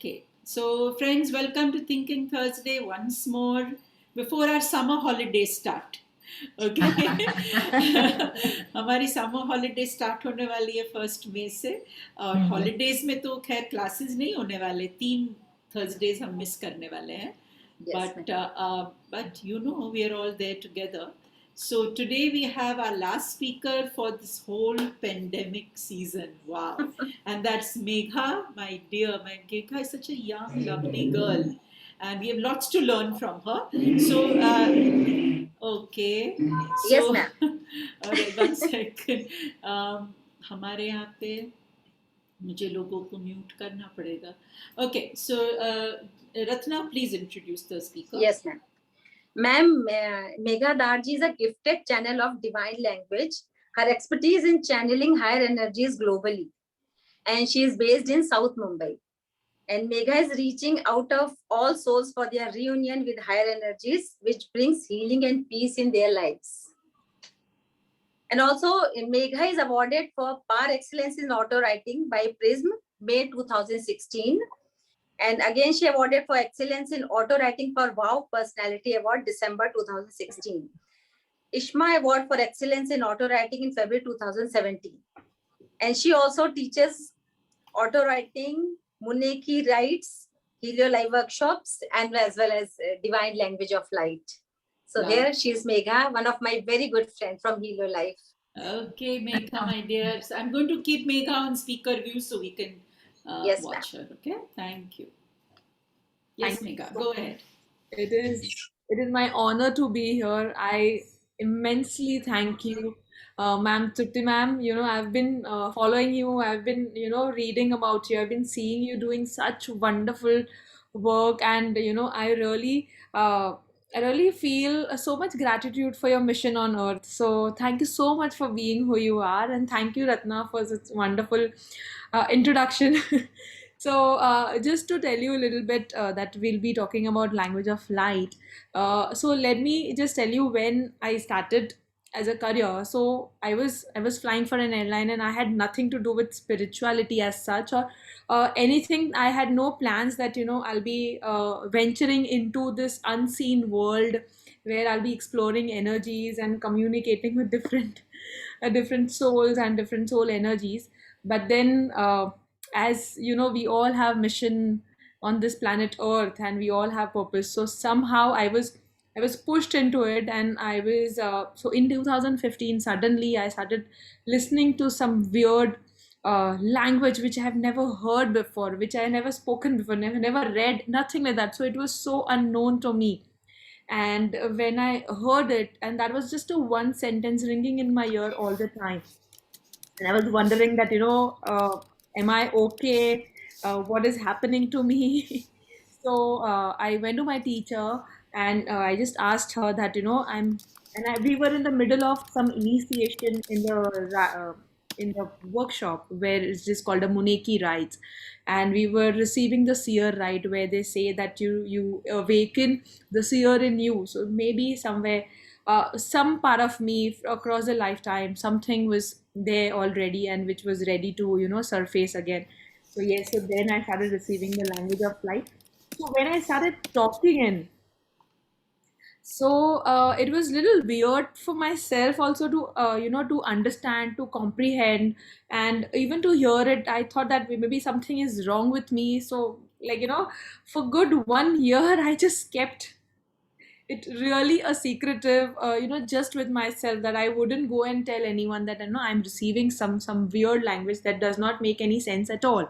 Okay, so friends, welcome to Thinking Thursday once more before our summer holidays start. Okay, हमारी summer holiday start होने वाली है 1 मई से और हॉलीडेज में तो खैर क्लासेस नहीं होने वाले 3 थर्सडेज हम मिस करने वाले हैं Yes, but you know we are all there together. So today we have our last speaker for this whole pandemic season. Wow. And that's Megha, my dear. Megha is such a young, lovely girl. And we have lots to learn from her. So, okay. yes, So, ma'am. all right, 1 second. हमारे यहाँ पे मुझे लोगों को mute करना पड़ेगा. Okay, so Ratna, please introduce the speaker. Yes, ma'am. Ma'am, Megha Darji is a gifted channel of divine language. Her expertise in channeling higher energies globally, and she is based in South Mumbai. And Megha is reaching out of all souls for their reunion with higher energies, which brings healing and peace in their lives. And also, Megha is awarded for Par Excellence in Auto Writing by Prism, May 2016. And again, she awarded for excellence in auto writing for Wow Personality Award, December 2016. Ishma Award for excellence in auto writing in February 2017. And she also teaches auto writing, Muneki writes, Helio Live workshops, and as well as Divine Language of Light. So Wow. Here she is Megha, one of my very good friends from Helio Life. Okay, Megha, my dear. So I'm going to keep Megha on speaker view so we can Yes, watch ma'am. her. Okay, thank you. Yes, Thank you Megha, so go much. ahead. It is my honor to be here. I immensely thank you, ma'am, Trupti ma'am. I've been following you. I've been reading about you. I've been seeing you doing such wonderful work, and I really feel so much gratitude for your mission on earth. So thank you so much for being who you are, and thank you, Ratna, for such wonderful introduction. So, just to tell you a little bit that we'll be talking about language of light. So let me just tell you when I started as a career. So I was flying for an airline, and I had nothing to do with spirituality as such, or anything. I had no plans that I'll be venturing into this unseen world where I'll be exploring energies and communicating with different different souls and different soul energies. But then, as you know, we all have mission on this planet Earth, and we all have purpose. So somehow I was pushed into it, and I was so in 2015 suddenly I started listening to some weird language which I have never heard before, which I never spoken before, never read, nothing like that. So it was so unknown to me. And when I heard it, and that was just a one sentence ringing in my ear all the time, and I was wondering that am I okay? What is happening to me? So I went to my teacher, and I just asked her that we were in the middle of some initiation in the workshop where it's just called a Muneki rites, and we were receiving the seer rite where they say that you awaken the seer in you. So maybe somewhere, some part of me across a lifetime, something was there already and which was ready to surface again. So yes, so then I started receiving the language of light. So when I started talking in, so it was little weird for myself also to to understand, to comprehend, and even to hear it. I thought that maybe something is wrong with me. So for good 1 year I just kept it really a secretive, just with myself, that I wouldn't go and tell anyone that I'm receiving some weird language that does not make any sense at all.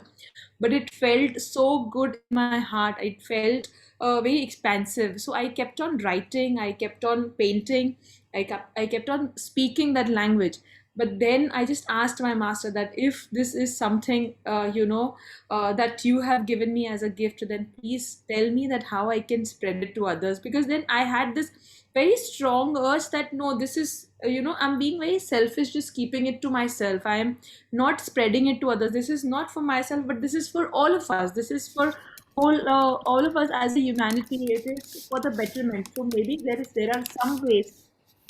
But it felt so good in my heart. It felt very expansive. So I kept on writing, I kept on painting, I kept on speaking that language. But then I just asked my master that if this is something, that you have given me as a gift, then please tell me that how I can spread it to others. Because then I had this very strong urge that no, this is, I'm being very selfish, just keeping it to myself. I am not spreading it to others. This is not for myself, but this is for all of us. This is for all of us as a humanity. It is for the betterment. So maybe there are some ways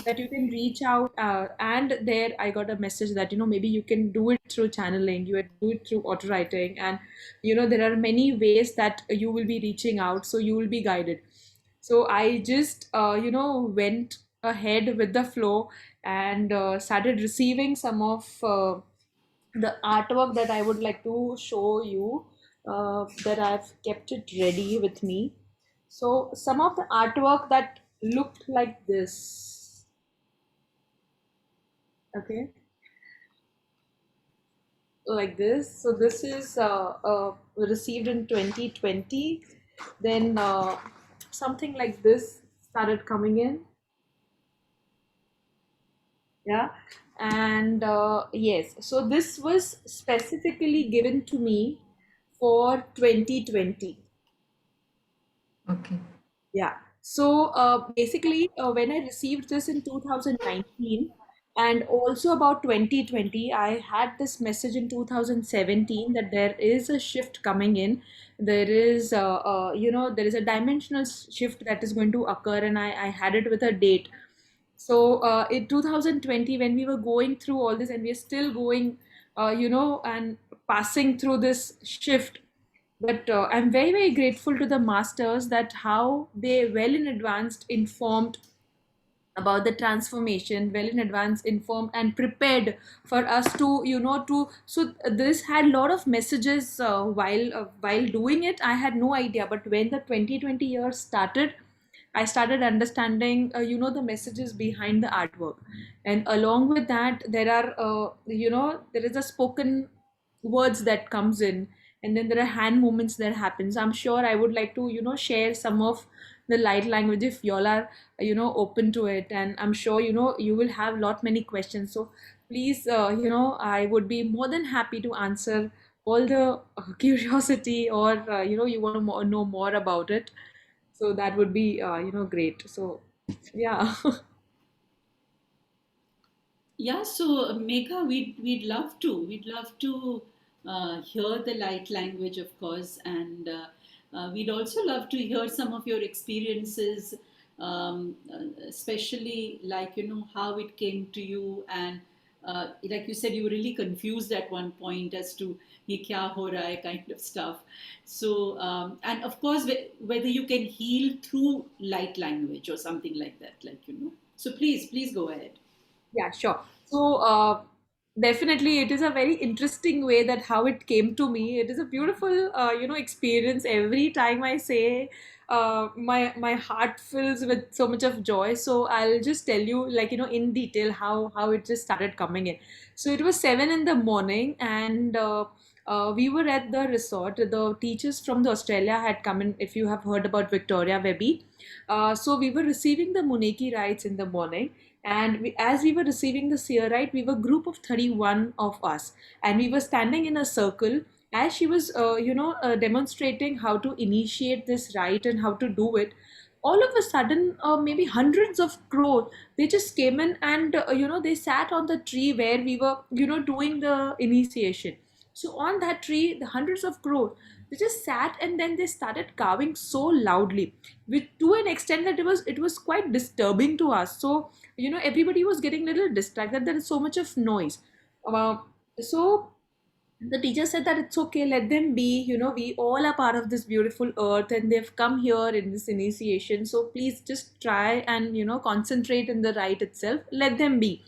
that you can reach out, and there I got a message that maybe you can do it through channeling, you can do it through auto writing, and there are many ways that you will be reaching out, so you will be guided. So I just went ahead with the flow, and started receiving some of the artwork that I would like to show you, that I've kept it ready with me. So some of the artwork that looked like this. Okay, like this. So this is received in 2020. Then something like this started coming in. Yeah. And yes, so this was specifically given to me for 2020. Okay. Yeah. So basically, when I received this in 2019 and also about 2020, I had this message in 2017 that there is a shift coming in. There is, there is a dimensional shift that is going to occur, and I had it with a date. So in 2020, when we were going through all this, and we are still going, and passing through this shift, but I'm very, very grateful to the masters that how they well in advance informed about the transformation, well in advance informed and prepared for us to, so this had a lot of messages while doing it. I had no idea, but when the 2020 year started, I started understanding, the messages behind the artwork. And along with that, there is a spoken words that comes in, and then there are hand movements that happens. I'm sure I would like to, share some of the light language if y'all are, open to it. And I'm sure, you will have lot many questions. So please, I would be more than happy to answer all the curiosity, or, you want to know more about it. So that would be great. So yeah. Yeah, so Megha, we'd love to. We'd love to hear the light language, of course, and we'd also love to hear some of your experiences, especially like how it came to you, and like you said, you were really confused at one point as to ye kya ho raha hai kind of stuff. So and of course, whether you can heal through light language or something like that, So please go ahead. Yeah, sure. So, definitely, it is a very interesting way that how it came to me. It is a beautiful, experience. Every time I say, my heart fills with so much of joy. So I'll just tell you, like, in detail how it just started coming in. So it was 7 in the morning, and we were at the resort. The teachers from the Australia had come in. If you have heard about Victoria Webby, so we were receiving the Muneki rites in the morning, and as we were receiving the seer rite, we were a group of 31 of us, and we were standing in a circle as she was demonstrating how to initiate this rite and how to do it. All of a sudden, maybe hundreds of crows, they just came in, and they sat on the tree where we were doing the initiation. So on that tree, the hundreds of crows, they just sat, and then they started carving so loudly, with to an extent that it was quite disturbing to us. So everybody was getting a little distracted. There is so much of noise. uh, so the teacher said that it's okay, let them be. We all are part of this beautiful earth, and they've come here in this initiation, so please just try and concentrate in the rite itself, let them be.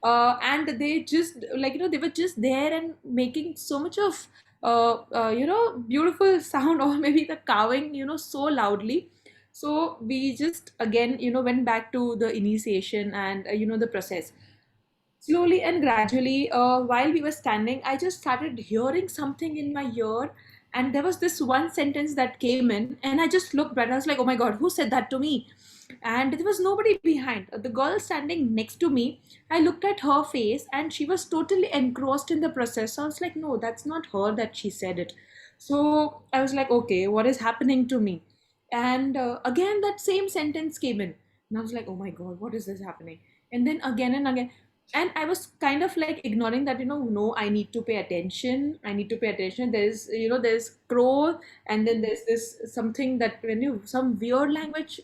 And they just, like, they were just there and making so much of beautiful sound, or maybe the carving so loudly. So we just again went back to the initiation, and the process. Slowly and gradually, while we were standing, I just started hearing something in my ear, and there was this one sentence that came in, and I just looked back. I was like, "Oh my God, who said that to me?" And there was nobody behind. The girl standing next to me, I looked at her face, and she was totally engrossed in the process. So I was like, "No, that's not her that she said it." So I was like, "Okay, what is happening to me?" And again, that same sentence came in, and I was like, "Oh my God, what is this happening?" And then again and again. and I was kind of like ignoring that, no, I need to pay attention. I need to pay attention. There's crow, and then there's this something that when you some weird language,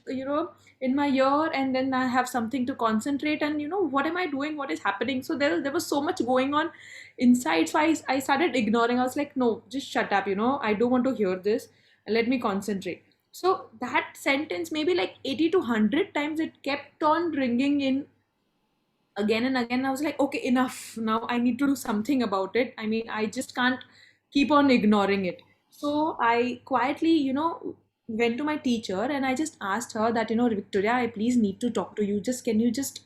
in my ear, and then I have something to concentrate, and what am I doing? What is happening? So there was so much going on inside. So I started ignoring. I was like, no, just shut up. I don't want to hear this. Let me concentrate. So that sentence, maybe like 80 to 100 times, it kept on ringing in again and again. I was like, okay, enough. Now I need to do something about it. I mean, I just can't keep on ignoring it. So I quietly, went to my teacher and I just asked her that, Victoria, I please need to talk to you. Just can you just,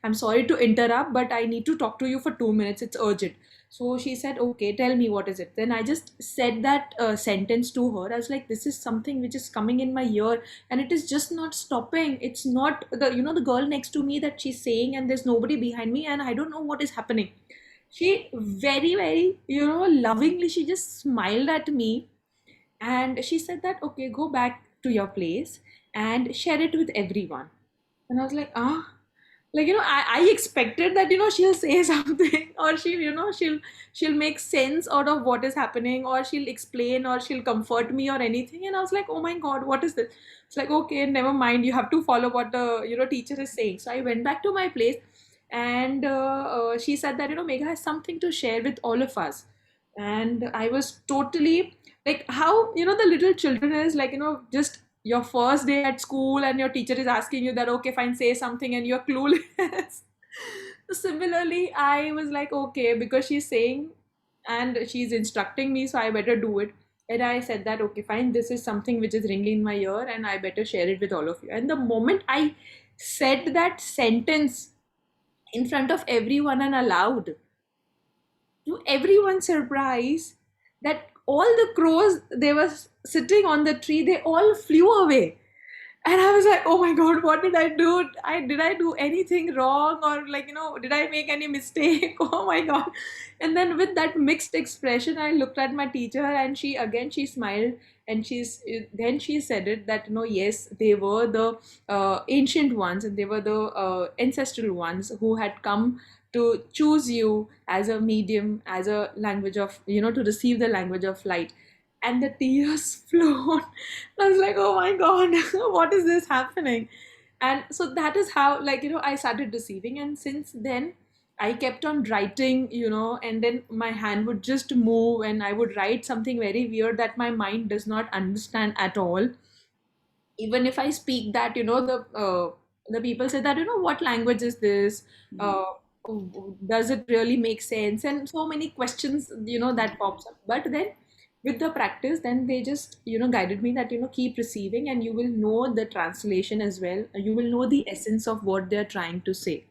I'm sorry to interrupt, but I need to talk to you for 2 minutes. It's urgent. So she said, okay, tell me what is it. Then I just said that sentence to her. I was like, this is something which is coming in my ear and it is just not stopping. It's not the girl next to me that she's saying, and there's nobody behind me, and I don't know what is happening. She very, very, lovingly, she just smiled at me and she said that, okay, go back to your place and share it with everyone. And I was like, like, I expected that, she'll say something, or she'll make sense out of what is happening, or she'll explain, or she'll comfort me or anything. And I was like, oh my God, what is this? It's like, okay, never mind, you have to follow what the teacher is saying. So I went back to my place, and she said that, Megha has something to share with all of us. And I was totally like, how the little children is like, just your first day at school and your teacher is asking you that, okay, fine, say something, and you're clueless. Similarly, I was like, okay, because she's saying and she's instructing me, so I better do it. And I said that, okay, fine, this is something which is ringing in my ear and I better share it with all of you. And the moment I said that sentence in front of everyone and aloud, to everyone's surprise, that all the crows, they were sitting on the tree, they all flew away. And I was like, oh my God, what did I do? Did I do anything wrong, or like, did I make any mistake? Oh my God. And then with that mixed expression, I looked at my teacher, and she smiled, and then she said it that, yes, they were the ancient ones, and they were the ancestral ones who had come to choose you as a medium, as a language of, to receive the language of light. And the tears flowed. I was like, oh my God, what is this happening? And so that is how, like, I started receiving. And since then, I kept on writing, and then my hand would just move and I would write something very weird that my mind does not understand at all. Even if I speak that, the people say that, what language is this? Uh, does it really make sense? And so many questions, that pops up. But then with the practice, then they just, guided me that, keep receiving and you will know the translation as well. You will know the essence of what they're trying to say.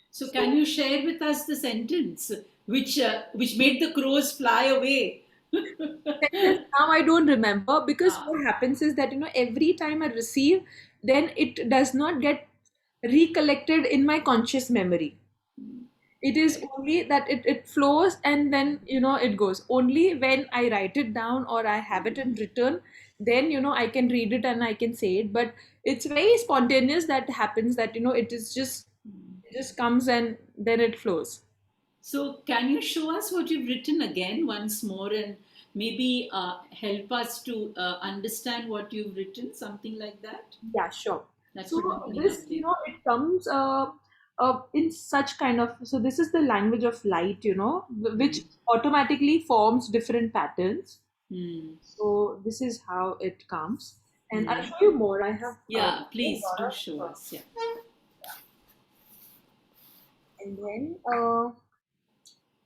So can you share with us the sentence which made the crows fly away? Now I don't remember, because what happens is that, every time I receive, then it does not get recollected in my conscious memory. It is only that it flows, and then it goes. Only when I write it down or I have it in written, then I can read it and I can say it. But it's very spontaneous that happens, that it just comes and then it flows. So can you show us what you've written again once more, and maybe help us to understand what you've written, something like that? Yeah, sure. That So would be this, lovely. it comes in such kind of, so this is the language of light, which automatically forms different patterns. Hmm. So this is how it comes. And I'll Hmm. show you more. I have Yeah, please a lot do of, show us. Yeah. and then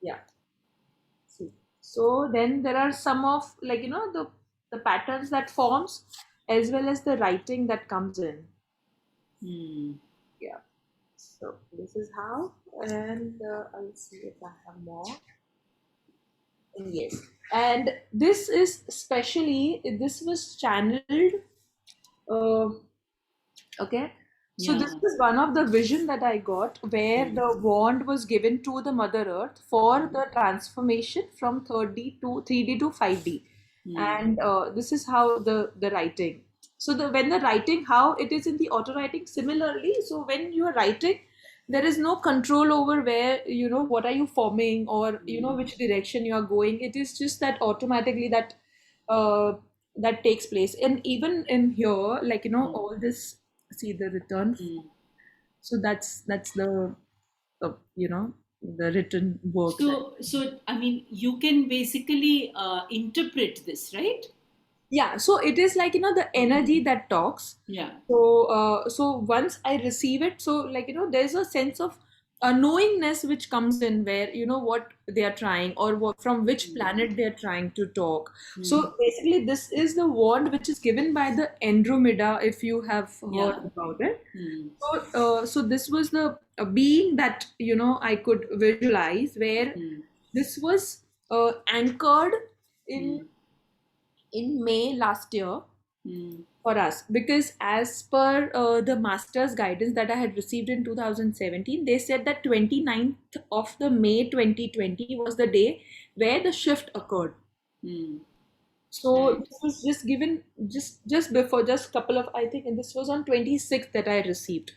yeah, see. So then there are some of, like, the patterns that forms, as well as the writing that comes in. Hmm. Yeah. So this is how, and I'll see if I have more. Yes. And this is especially, this was channeled. Uh, okay. So this Yeah. is one of the vision that I got, where the wand was given to the Mother Earth for the transformation from 3D to 5D. And this is how the writing. So when the writing, how it is in the auto writing, similarly. So when you are writing, there is no control over where, what are you forming, or which direction you are going. It is just that automatically uh that takes place. And even in here, like, all this, see the return. So that's the the written work that. So I mean, you can basically interpret this, right? Yeah, so it is like, the energy that talks. Yeah. So once I receive it, so like, there's a sense of a knowingness which comes in, where what they are trying, or what, from which planet they are trying to talk. So basically, this is the wand which is given by the Andromeda, if you have Yeah. heard about it. So this was the being that I could visualize, where this was anchored in May last year for us, because as per the master's guidance that I had received in 2017, they said that 29th of the May 2020 was the day where the shift occurred. So Right. this was just given just before, just couple of, I think, and this was on 26th that I received.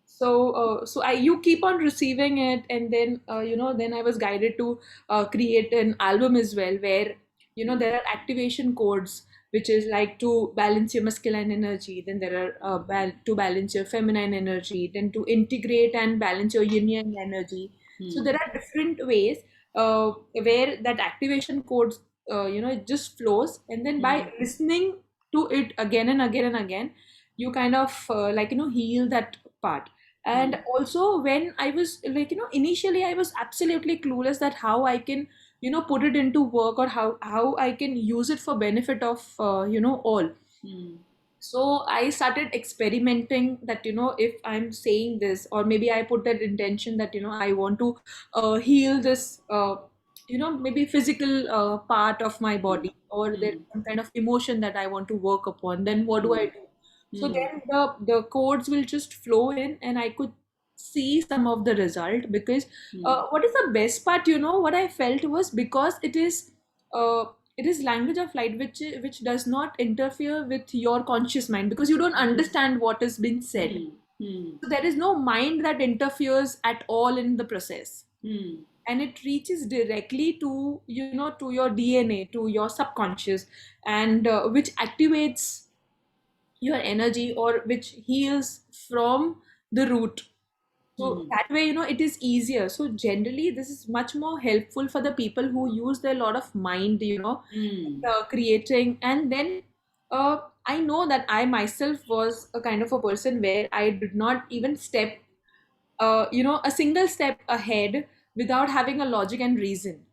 So you keep on receiving it, and then then I was guided to create an album as well, where there are activation codes, which is like to balance your masculine energy. Then there are to balance your feminine energy, then to integrate and balance your yin yang energy. So there are different ways where that activation codes it just flows, and then by listening to it again and again and again, you kind of heal that part. And also, when I was like, initially I was absolutely clueless that how I can put it into work, or how I can use it for benefit of all. So I started experimenting that, if I'm saying this, or maybe I put that intention that, I want to heal this, maybe physical part of my body, or there's some kind of emotion that I want to work upon, then what do I do? So then the codes will just flow in, and I could see some of the result. Because what is the best part, what I felt was, because it is language of light, which does not interfere with your conscious mind, because you don't understand what has been said. So there is no mind that interferes at all in the process, and it reaches directly to to your DNA, to your subconscious, and which activates your energy, or which heals from the root. So that way, it is easier. So generally, this is much more helpful for the people who use their lot of mind, creating. And then I know that I myself was a kind of a person where I did not even step, a single step ahead without having a logic and reason.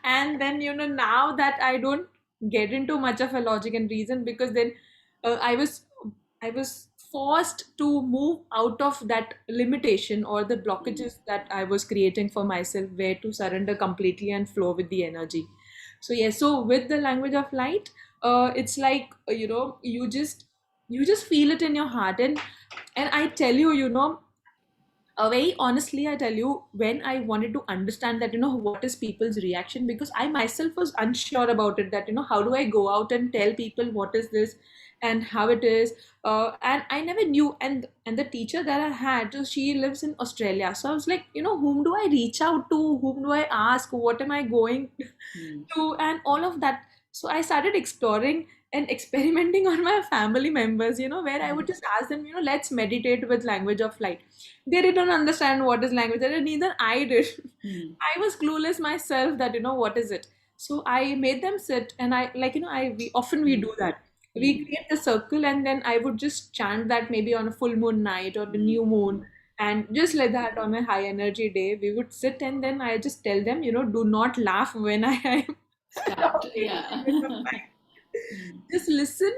And then, now that I don't get into much of a logic and reason, because then I was forced to move out of that limitation, or the blockages that I was creating for myself, where to surrender completely and flow with the energy. So yes, so with the language of light, it's like, you just feel it in your heart. And I tell you, very honestly, I tell you, when I wanted to understand that, what is people's reaction, because I myself was unsure about it, that, how do I go out and tell people what is this and how it is. And I never knew. And the teacher that I had, so she lives in Australia. So I was like, whom do I reach out to? Whom do I ask? What am I going to? And all of that. So I started exploring and experimenting on my family members, where I would just ask them, let's meditate with language of light. They didn't understand what is language, and neither I did. I was clueless myself that, what is it. So I made them sit, and I, like, we do that. We create the circle, and then I would just chant that, maybe on a full moon night or the new moon. And just like that, on a high energy day, we would sit, and then I just tell them, do not laugh when I am Start. Yeah. just listen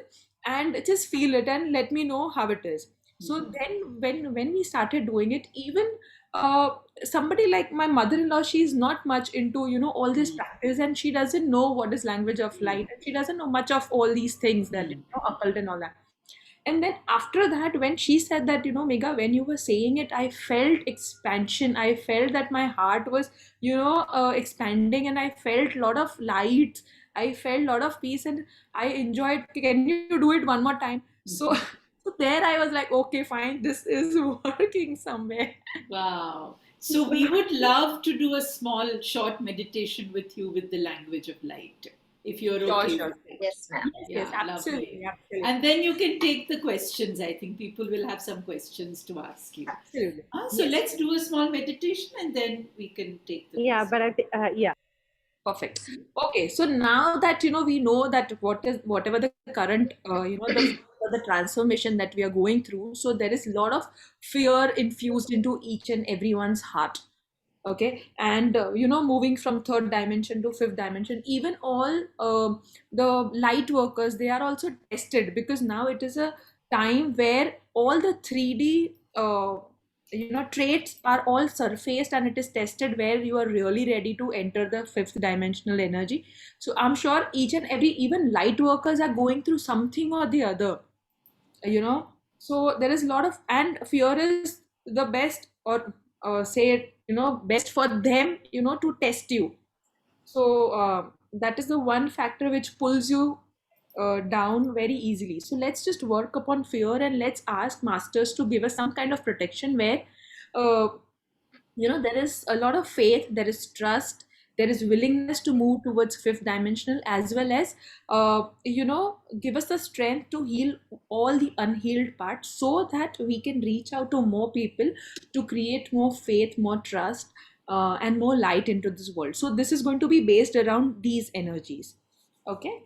and just feel it, and let me know how it is. So then, when we started doing it, even somebody like my mother-in-law, she's not much into all this practice, and she doesn't know what is language of light, and she doesn't know much of all these things, that occult and all that. And then after that, when she said that, Megha, when you were saying it, I felt expansion. I felt that my heart was, expanding, and I felt a lot of light. I felt a lot of peace, and I enjoyed. Can you do it one more time? So So there I was like, okay, fine, this is working somewhere. Wow. So we would love to do a small short meditation with you with the language of light, if you're Sure, okay sure. with it. Yes, ma'am. Yes, Yeah, absolutely, lovely. absolutely, And then you can take the questions. I think people will have some questions to ask you. absolutely. So Yes, let's do a small meditation and then we can take the Yeah, questions. but I think, yeah. perfect. Okay, so now that we know that whatever the current the transformation that we are going through, so there is a lot of fear infused into each and everyone's heart. Okay, and moving from third dimension to fifth dimension, even all the light workers, they are also tested, because now it is a time where all the 3D traits are all surfaced, and it is tested where you are really ready to enter the fifth dimensional energy. So I'm sure each and every, even light workers, are going through something or the other, so there is a lot of, and fear is the best, or say, best for them, to test you. So that is the one factor which pulls you down very easily. So let's just work upon fear, and let's ask masters to give us some kind of protection where uh, there is a lot of faith, there is trust, there is willingness to move towards fifth dimensional, as well as give us the strength to heal all the unhealed parts, so that we can reach out to more people, to create more faith, more trust, and more light into this world. So this is going to be based around these energies. Okay,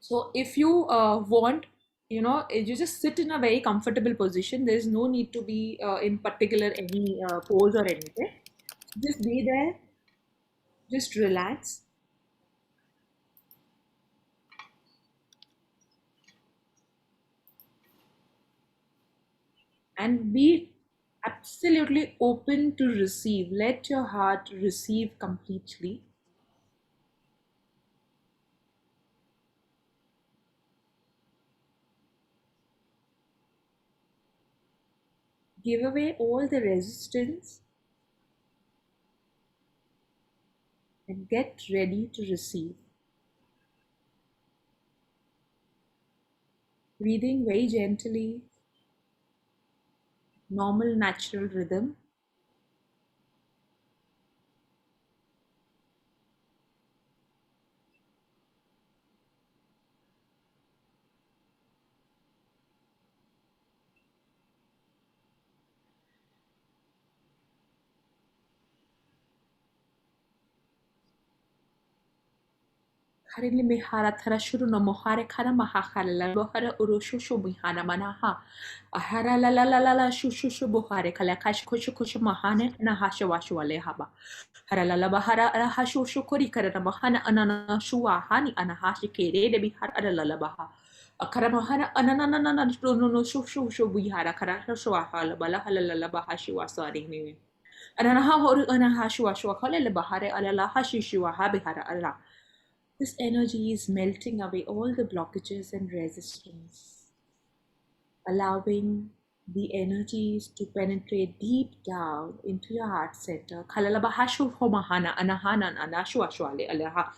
so if you want, you just sit in a very comfortable position. There is no need to be in particular any pose or anything. Just be there, just relax, and be absolutely open to receive. Let your heart receive completely. Give away all the resistance and get ready to receive. Breathing very gently, normal, natural rhythm. Harinli mihara thara shuru no mohare kara mahakara la bohara urushushu mihana manaha ahara la la la la la shushushu bohare kala kash kushu kushu mahane na hasha washu wale haba hara la la bahara ara hashu shukuri kara na mahana anana shuwa hani anahashi kere de bihar ara la la baha akara mahana anana na na na no no shushu shu bihara kara shuwa hala bala hala la la bahashi wasari ni anana horu anahashi washu kala la bahare ala la hashi shuwa habihara ala. This energy is melting away all the blockages and resistance, allowing the energies to penetrate deep down into your heart center. Kalalabahashu homahana anahana anashu ashwale alaha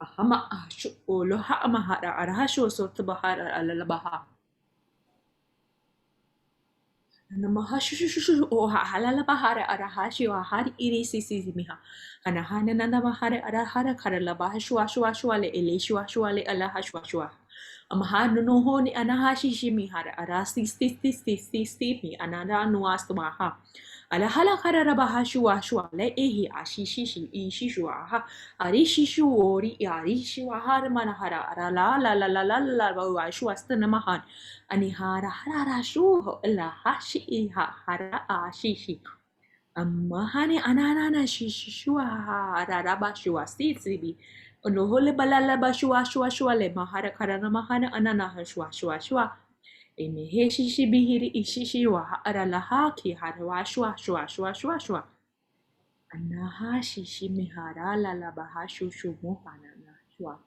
ahama ashu oloha amahara arahashu sotabahara alalabaha. Namahashushu oha halalabahara arahashi ahari irisisi miha. Anahana nanamahara arahara karalabahashu ashwashwale eleshu ashwale alahashwashwa. Amahano noho ni anahashi shimihara arasi stisti anada nuastamaha. Alahala kararabahashu ashwale ehi ashishishi ishishwaha. Arishishu ori arishu ahara manahara arala la la la la la la ashwastanamahan. Anihara harara shuho la hashi iha hara ashishi. Amahane ananana shishua harara bashua sitsibi. Onohole balala bashua shua shua le mahara karana mahana anana shua shua shua. Emehe shishi bihiri ishishi wa aralaha ki harwa shua shua shua shua shua. Anaha shishi mihara la la bahashu shumu hanana shua.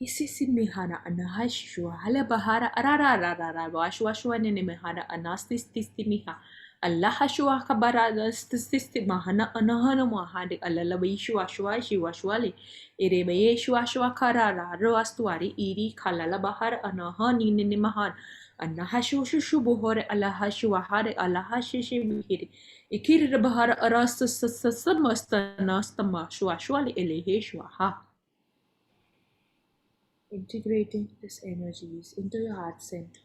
Isisi mihana anahashua hala bahara arara washu washu nene mihana anastis tisti miha Allah shua kabarada stisti mahana anahana mahade alala bai shua shua ere bai shua karara roastuari iri kalala bahar anahani nini mahar annaha shu buhore Allah shua hare Allah shishi bihiri ikir bahar aras samasta nastama shua elehe shua ha. Integrating these energies into your heart center.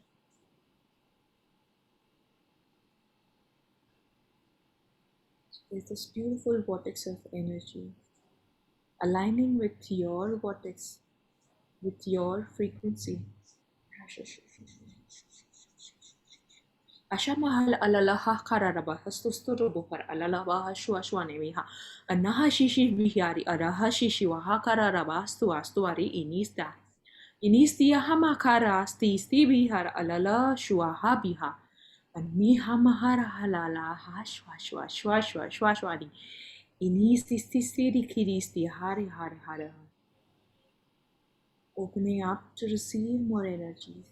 There's this beautiful vortex of energy aligning with your vortex, with your frequency. Asha mahal alalaha kararaba hastusturu buhar alalabaha shuashwanemiha anaha shishi bihari araha shishi waha kararaba astuari inista. Inistia hamakara sti bihar alala shuaha biha. Miha mahara halala hashwashwashwashwashwashwani. Inisti kiristi hari. Opening up to receive more energies.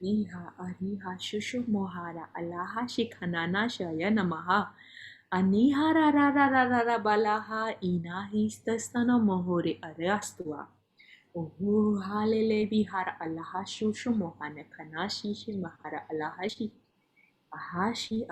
Ariha shushu mohara alaha shikhanana shaya namaha. Anihara rara balaha inahistasana mohore arastua. Ohu halele bihar alaha shushu mohana kanashi mahara alahashi. Ahashi.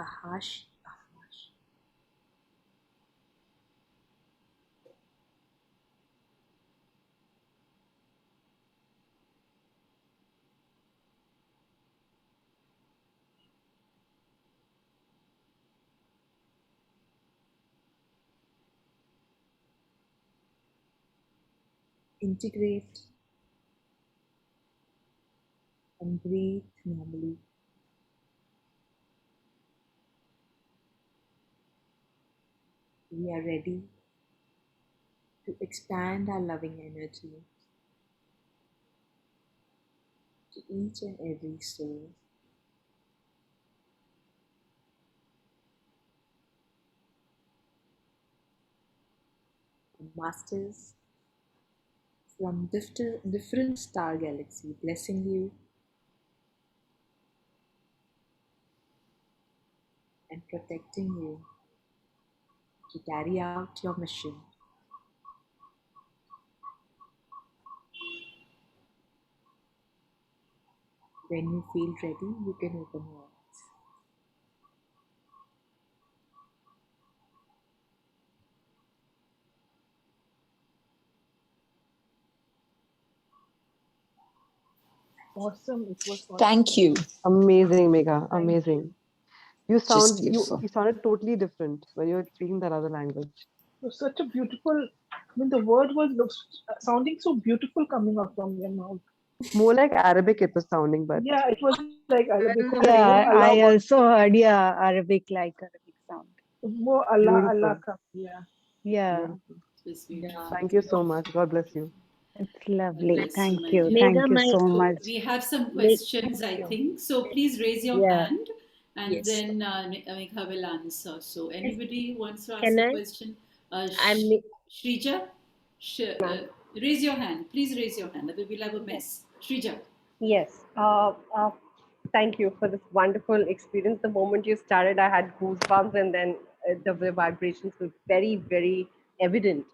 Integrate and breathe normally. We are ready to expand our loving energy to each and every soul. Masters from different star galaxy blessing you and protecting you to carry out your mission. When you feel ready, you can open your eyes. Awesome. It was awesome. Thank you. Amazing, Megha. Thank Amazing. Just beautiful. You sounded totally different when you were speaking that other language. It was such a beautiful, the word was sounding so beautiful coming out from your mouth. More like Arabic it was sounding, but Yeah, it was like Arabic. Yeah, I Allah was also heard, yeah, Arabic sound. more Allah beautiful. come. Yeah. Yeah, Beautiful. It's beautiful. Thank you so much. God bless you. it's lovely. Bless you, Thank my you. dear. Thank Megha, you my so So much. we have some Meg- questions, I think. So please raise your yeah. hand, and Yes. then Megha will answer. So anybody wants to ask Can a I? question? I'm Shrija, raise your hand. Please raise your hand. Otherwise we'll have a mess. Shrija. Yes. Thank you for this wonderful experience. The moment you started, I had goosebumps, and then the vibrations were very, very evident.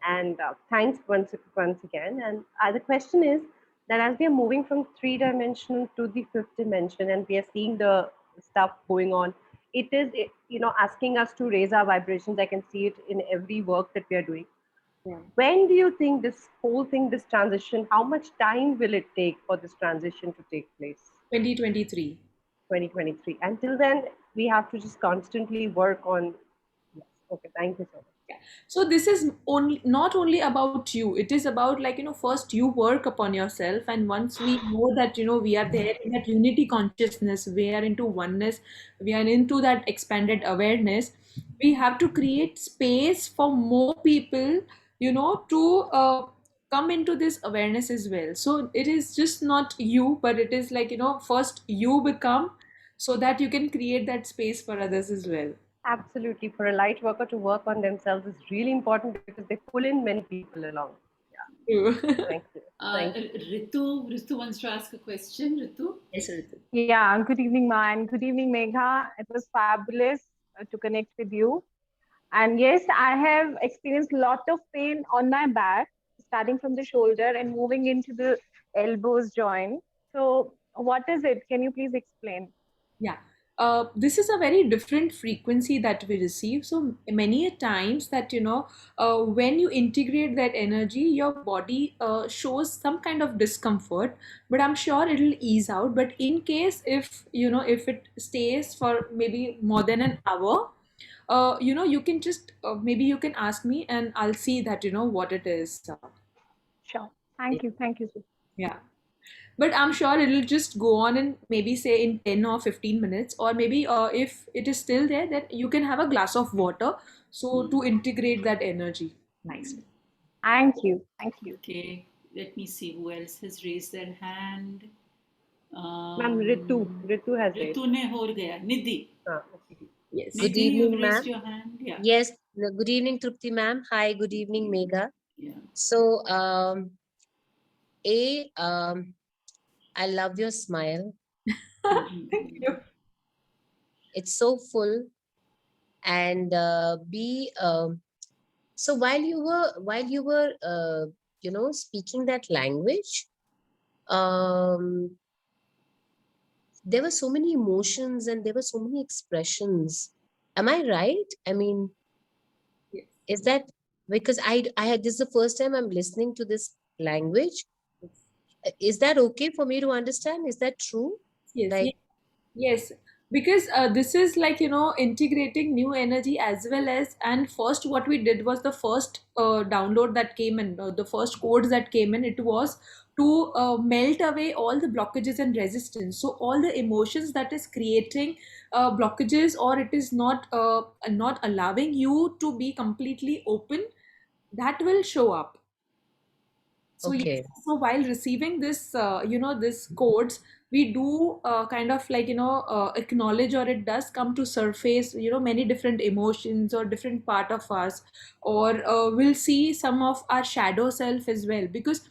And thanks once again. And the question is that as we are moving from three-dimensional to the fifth dimension, and we are seeing the stuff going on, it is asking us to raise our vibrations. I can see it in every work that we are doing. Yeah. When do you think this whole thing, this transition, how much time will it take for this transition to take place? 2023. 2023. Until then, we have to just constantly work on. Yes. Okay. Thank you so much. So this is not only about you. It is about, like, first you work upon yourself, and once we know that we are there in that unity consciousness, we are into oneness, we are into that expanded awareness, we have to create space for more people to come into this awareness as well. So it is just not you, but it is like, first you become, so that you can create that space for others as well. Absolutely. For a light worker to work on themselves is really important because they pull in many people along. Yeah. you. Thank you. Thank you. Ritu wants to ask a question. Ritu? Yes, Ritu. Yeah, good evening, Ma, and good evening, Megha. It was fabulous to connect with you. And yes, I have experienced a lot of pain on my back, starting from the shoulder and moving into the elbows joint. So, what is it? Can you please explain? Yeah. This is a very different frequency that we receive. So many a times that, when you integrate that energy, your body shows some kind of discomfort, but I'm sure it'll ease out. But in case if it stays for maybe more than an hour, you can just maybe you can ask me and I'll see that, what it is. Sure. Thank you. Thank you, sir. Yeah. But I'm sure it'll just go on in maybe say in 10 or 15 minutes, or maybe if it is still there, then you can have a glass of water so to integrate that energy nicely. Thank you. Thank you. Okay, let me see who else has raised their hand. Ma'am, Ritu has raised. Ritu ne ho gaya. Nidhi. Okay. Yes. Good Nidhi, you've evening, raised ma'am. your hand. Yeah. Yes, good evening, Trupti ma'am. Hi, good evening, Megha. Yeah. So, I love your smile. Thank you. It's so full. And B, so while you were speaking that language, there were so many emotions and there were so many expressions. Am I right? I mean, Yes. is that because I had this is the first time I'm listening to this language? Is that okay for me to understand? Is that true? Yes. Like, Yes, because this is like, integrating new energy as well as, and first what we did was the first download that came in, the first codes that came in, it was to melt away all the blockages and resistance. So all the emotions that is creating blockages, or it is not allowing you to be completely open, that will show up. So yes, okay. so while receiving this, this codes, we do kind of like, acknowledge, or it does come to surface, many different emotions or different part of us, or we'll see some of our shadow self as well. Because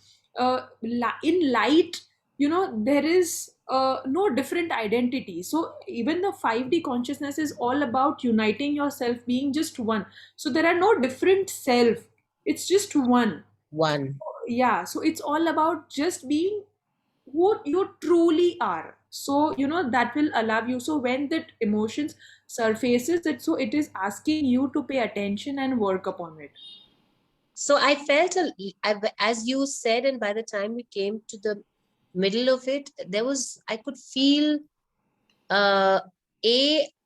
in light, there is no different identity. So even the 5D consciousness is all about uniting yourself, being just one. So there are no different self. It's just one. One. Yeah, so it's all about just being who you truly are. So that will allow you. So when that emotions surfaces, it so it is asking you to pay attention and work upon it. So I felt, as you said, and by the time we came to the middle of it, I could feel, I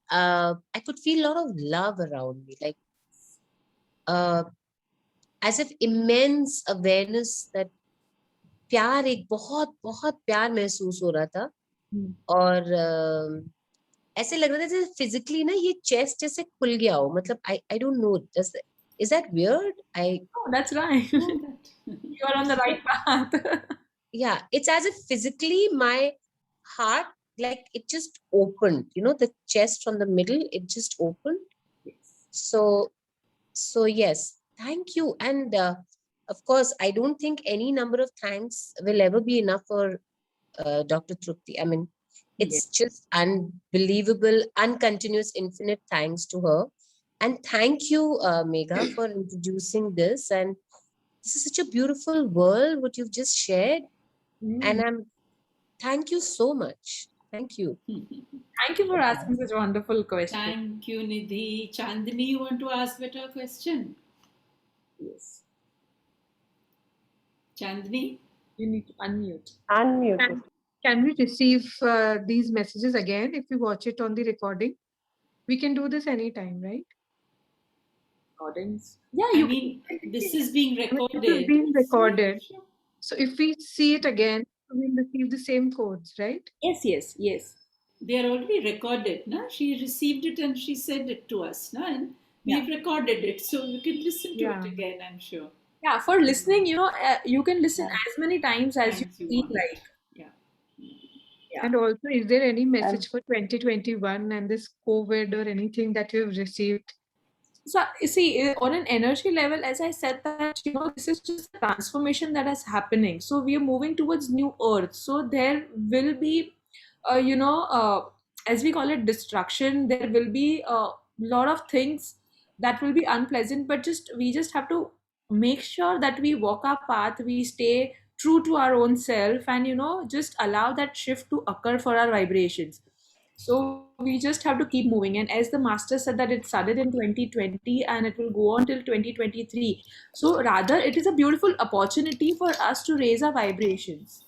could feel a lot of love around me, like, as if immense awareness that प्यार, एक बहुत बहुत प्यार महसूस हो रहा था. और ऐसे लग रहा था जैसे फिजिकली ना ये चेस्ट जैसे खुल गया हो. मतलब I don't know, is that weird? Oh, that's right. You're on the right path. Yeah, it's as if physically my heart, like, it just opened, the chest from the middle, it just opened. So yes, thank you. And of course, I don't think any number of thanks will ever be enough for Dr. Trupti. I mean, it's just unbelievable, uncontinuous, infinite thanks to her. And thank you, Megha, for introducing this. And this is such a beautiful world, what you've just shared. And thank you so much. Thank you. Thank you for asking such a wonderful question. Thank you, Nidhi. Chandini, you want to ask better question? Yes. Chandini? You need to unmute. Unmute. Can we receive these messages again if we watch it on the recording? We can do this anytime, right? Recordings. Yeah, I mean, this is being recorded. This is being recorded. So if we see it again, we'll receive the same codes, right? Yes. They are already recorded. Na? She received it and she sent it to us. Na? And we've recorded it. So we can listen to it again, I'm sure. Yeah, for listening, you can listen as many times as you feel want. like. Yeah. And also, is there any message for 2021 and this COVID or anything that you've received? So you see, on an energy level, as I said, that this is just a transformation that is happening. So we are moving towards new earth. So there will be, as we call it, destruction. There will be a lot of things that will be unpleasant, but we just have to make sure that we walk our path, we stay true to our own self, and just allow that shift to occur for our vibrations. So we just have to keep moving. And as the master said that it started in 2020 and it will go on till 2023. So rather, it is a beautiful opportunity for us to raise our vibrations.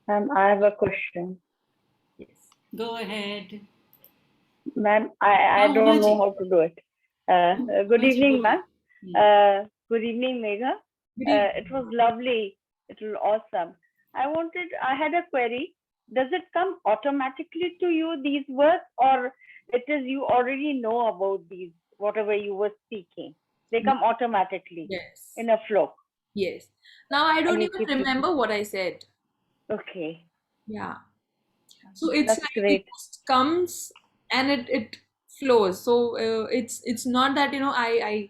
Ma'am, I have a question. Yes. Go ahead. Ma'am, I Oh, don't know Umaji. how to do it. Good Umaji, evening, bolo. ma'am. Yeah. Good evening, Megha. Good evening. It was lovely. It was awesome. I had a query. Does it come automatically to you, these words, or it is you already know about these, whatever you were speaking? They come automatically Yes. in a flow. Yes. Now I don't you even keep remember what I said. Okay, Yeah. So it's that's like it great. just comes and it flows. So it's not that I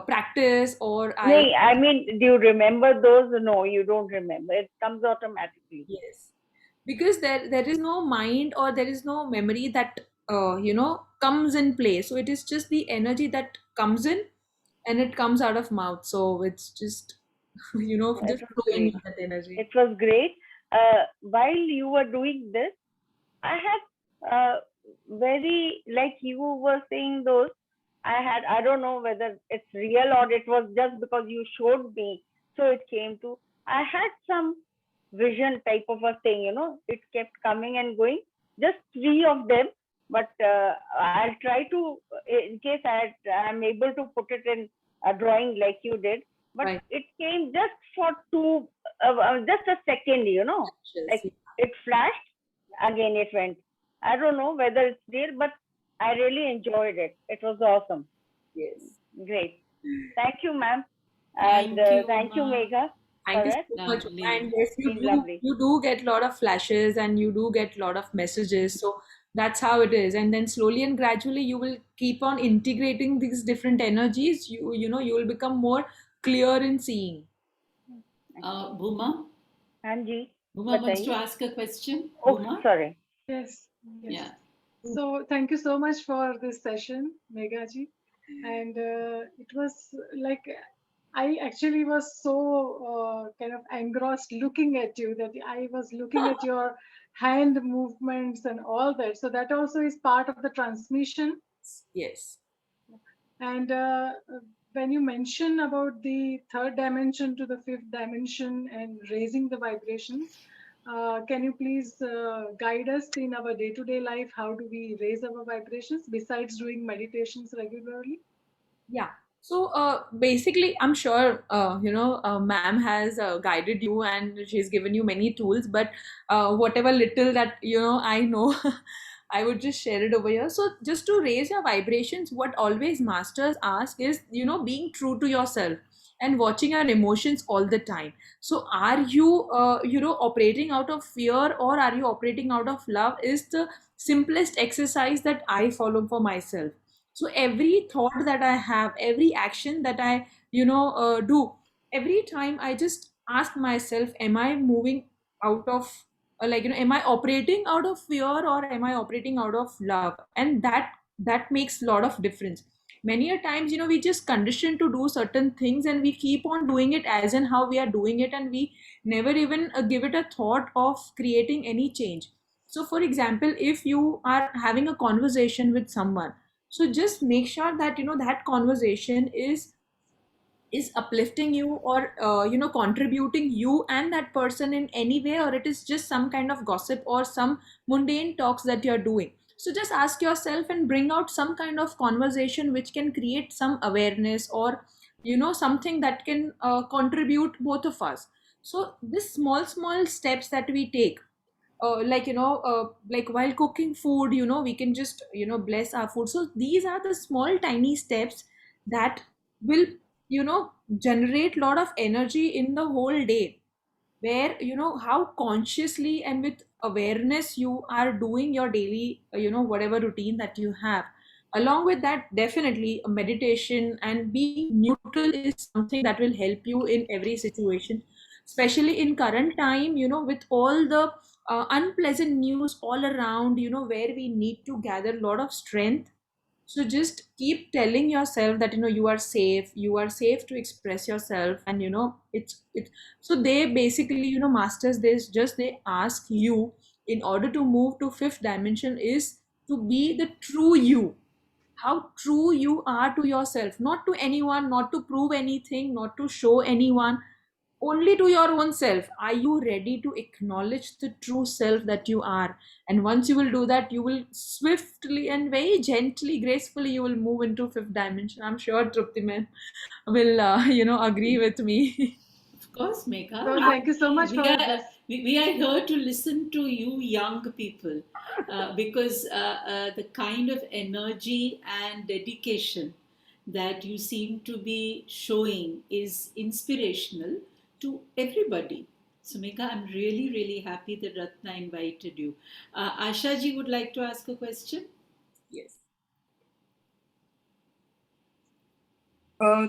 practice or I. No, I mean, do you remember those? No, you don't remember. It comes automatically. Yes, because there is no mind or there is no memory that comes in play. So it is just the energy that comes in and it comes out of mouth. So it's just It just was flowing great. with that energy. It was great. While you were doing this, I had very, like you were saying those, I don't know whether it's real or it was just because you showed me, so it came to, I had some vision type of a thing, it kept coming and going, just 3 of them, but I'll try to, in case I'm able to put it in a drawing like you did, but Right. it came just for just a second, like Yes. it flashed, again it went. I don't know whether it's real, but I really enjoyed it. It was awesome. Yes. Great. Thank you, ma'am. Thank And you, thank you, Uma. Megha, Thank for you it. so much. Lovely. And yes, Been lovely. you do get a lot of flashes and you do get a lot of messages. So that's how it is. And then slowly and gradually you will keep on integrating these different energies. You will become more clear in seeing. Bhuma? Anji, Bhuma wants to bataiye. ask a question. Oh, Bhuma? sorry. Yes, yes. Yeah. So thank you so much for this session, Megha ji. And it was like I actually was so kind of engrossed looking at you that I was looking at your hand movements and all that. So that also is part of the transmission. Yes. And when you mention about the third dimension to the fifth dimension and raising the vibrations, can you please guide us in our day-to-day life? How do we raise our vibrations besides doing meditations regularly? Yeah. So basically, I'm sure ma'am has guided you and she's given you many tools. But whatever little that I know, I would just share it over here. So just to raise your vibrations, what always masters ask is being true to yourself and watching your emotions all the time. So are you operating out of fear or are you operating out of love? Is the simplest exercise that I follow for myself. So every thought that I have, every action that I do, every time I just ask myself, am I moving out of am I operating out of fear or am I operating out of love? And that makes a lot of difference. Many a times we just conditioned to do certain things and we keep on doing it as in how we are doing it, and we never even give it a thought of creating any change. So for example, if you are having a conversation with someone, so just make sure that that conversation is uplifting you or contributing you and that person in any way, or it is just some kind of gossip or some mundane talks that you're doing. So just ask yourself and bring out some kind of conversation which can create some awareness or something that can contribute both of us. So this small steps that we take, like while cooking food, we can just bless our food. So these are the small tiny steps that will generate lot of energy in the whole day, where how consciously and with awareness you are doing your daily whatever routine that you have. Along with that, definitely a meditation and being neutral is something that will help you in every situation, especially in current time, with all the unpleasant news all around, where we need to gather a lot of strength. So just keep telling yourself that you are safe to express yourself, and it's so they basically, masters, this just they ask you, in order to move to fifth dimension, is to be the true you, how true you are to yourself, not to anyone, not to prove anything, not to show anyone, only to your own self. Are you ready to acknowledge the true self that you are? And once you will do that, you will swiftly and very gently, gracefully, you will move into fifth dimension. I'm sure Trupti ma'am will, agree with me. Of course, Megha. So thank you so much we for are this. we are here to listen to you young people, because the kind of energy and dedication that you seem to be showing is inspirational to everybody. So Megha, I'm really, really happy that Ratna invited you. Asha ji would like to ask a question. Yes.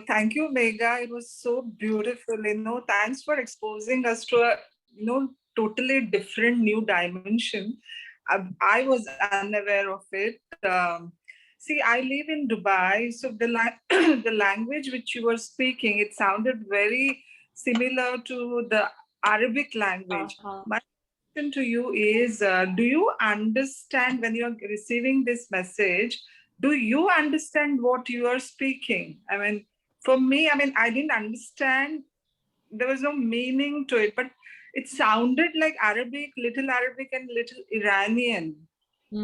Thank you, Megha. It was so beautiful. Thanks for exposing us to a, totally different new dimension. I was unaware of it. See, I live in Dubai, so the language which you were speaking, it sounded very similar to the Arabic language. My question to you is, do you understand when you're receiving this message? Do you understand what you are speaking? I mean, for me, I didn't understand. There was no meaning to it, but it sounded like Arabic, little Arabic and little Iranian.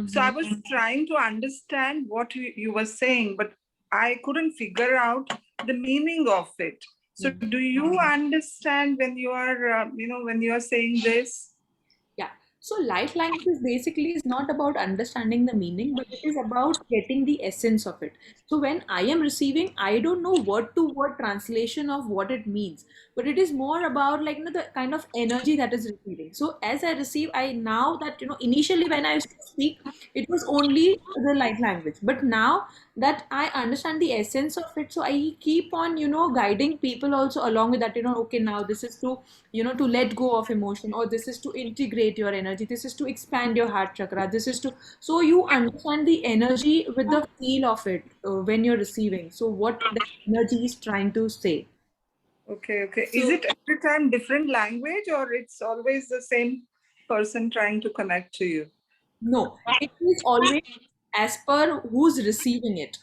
So I was trying to understand what you were saying, but I couldn't figure out the meaning of it. So do you understand when you are, when you are saying this? Yeah. So light language basically is not about understanding the meaning, but it is about getting the essence of it. So when I am receiving, I don't know word to word translation of what it means, but it is more about, like, the kind of energy that is receiving. So as I receive, I now that, initially when I used to speak, it was only the light language, but now that I understand the essence of it, so I keep on, guiding people also along with that, okay, now this is to, to let go of emotion, or this is to integrate your energy, this is to expand your heart chakra, this is to, so you understand the energy with the feel of it, when you're receiving, so what the energy is trying to say. Okay. Is it every time different language, or it's always the same person trying to connect to you? No, it is always as per who's receiving it.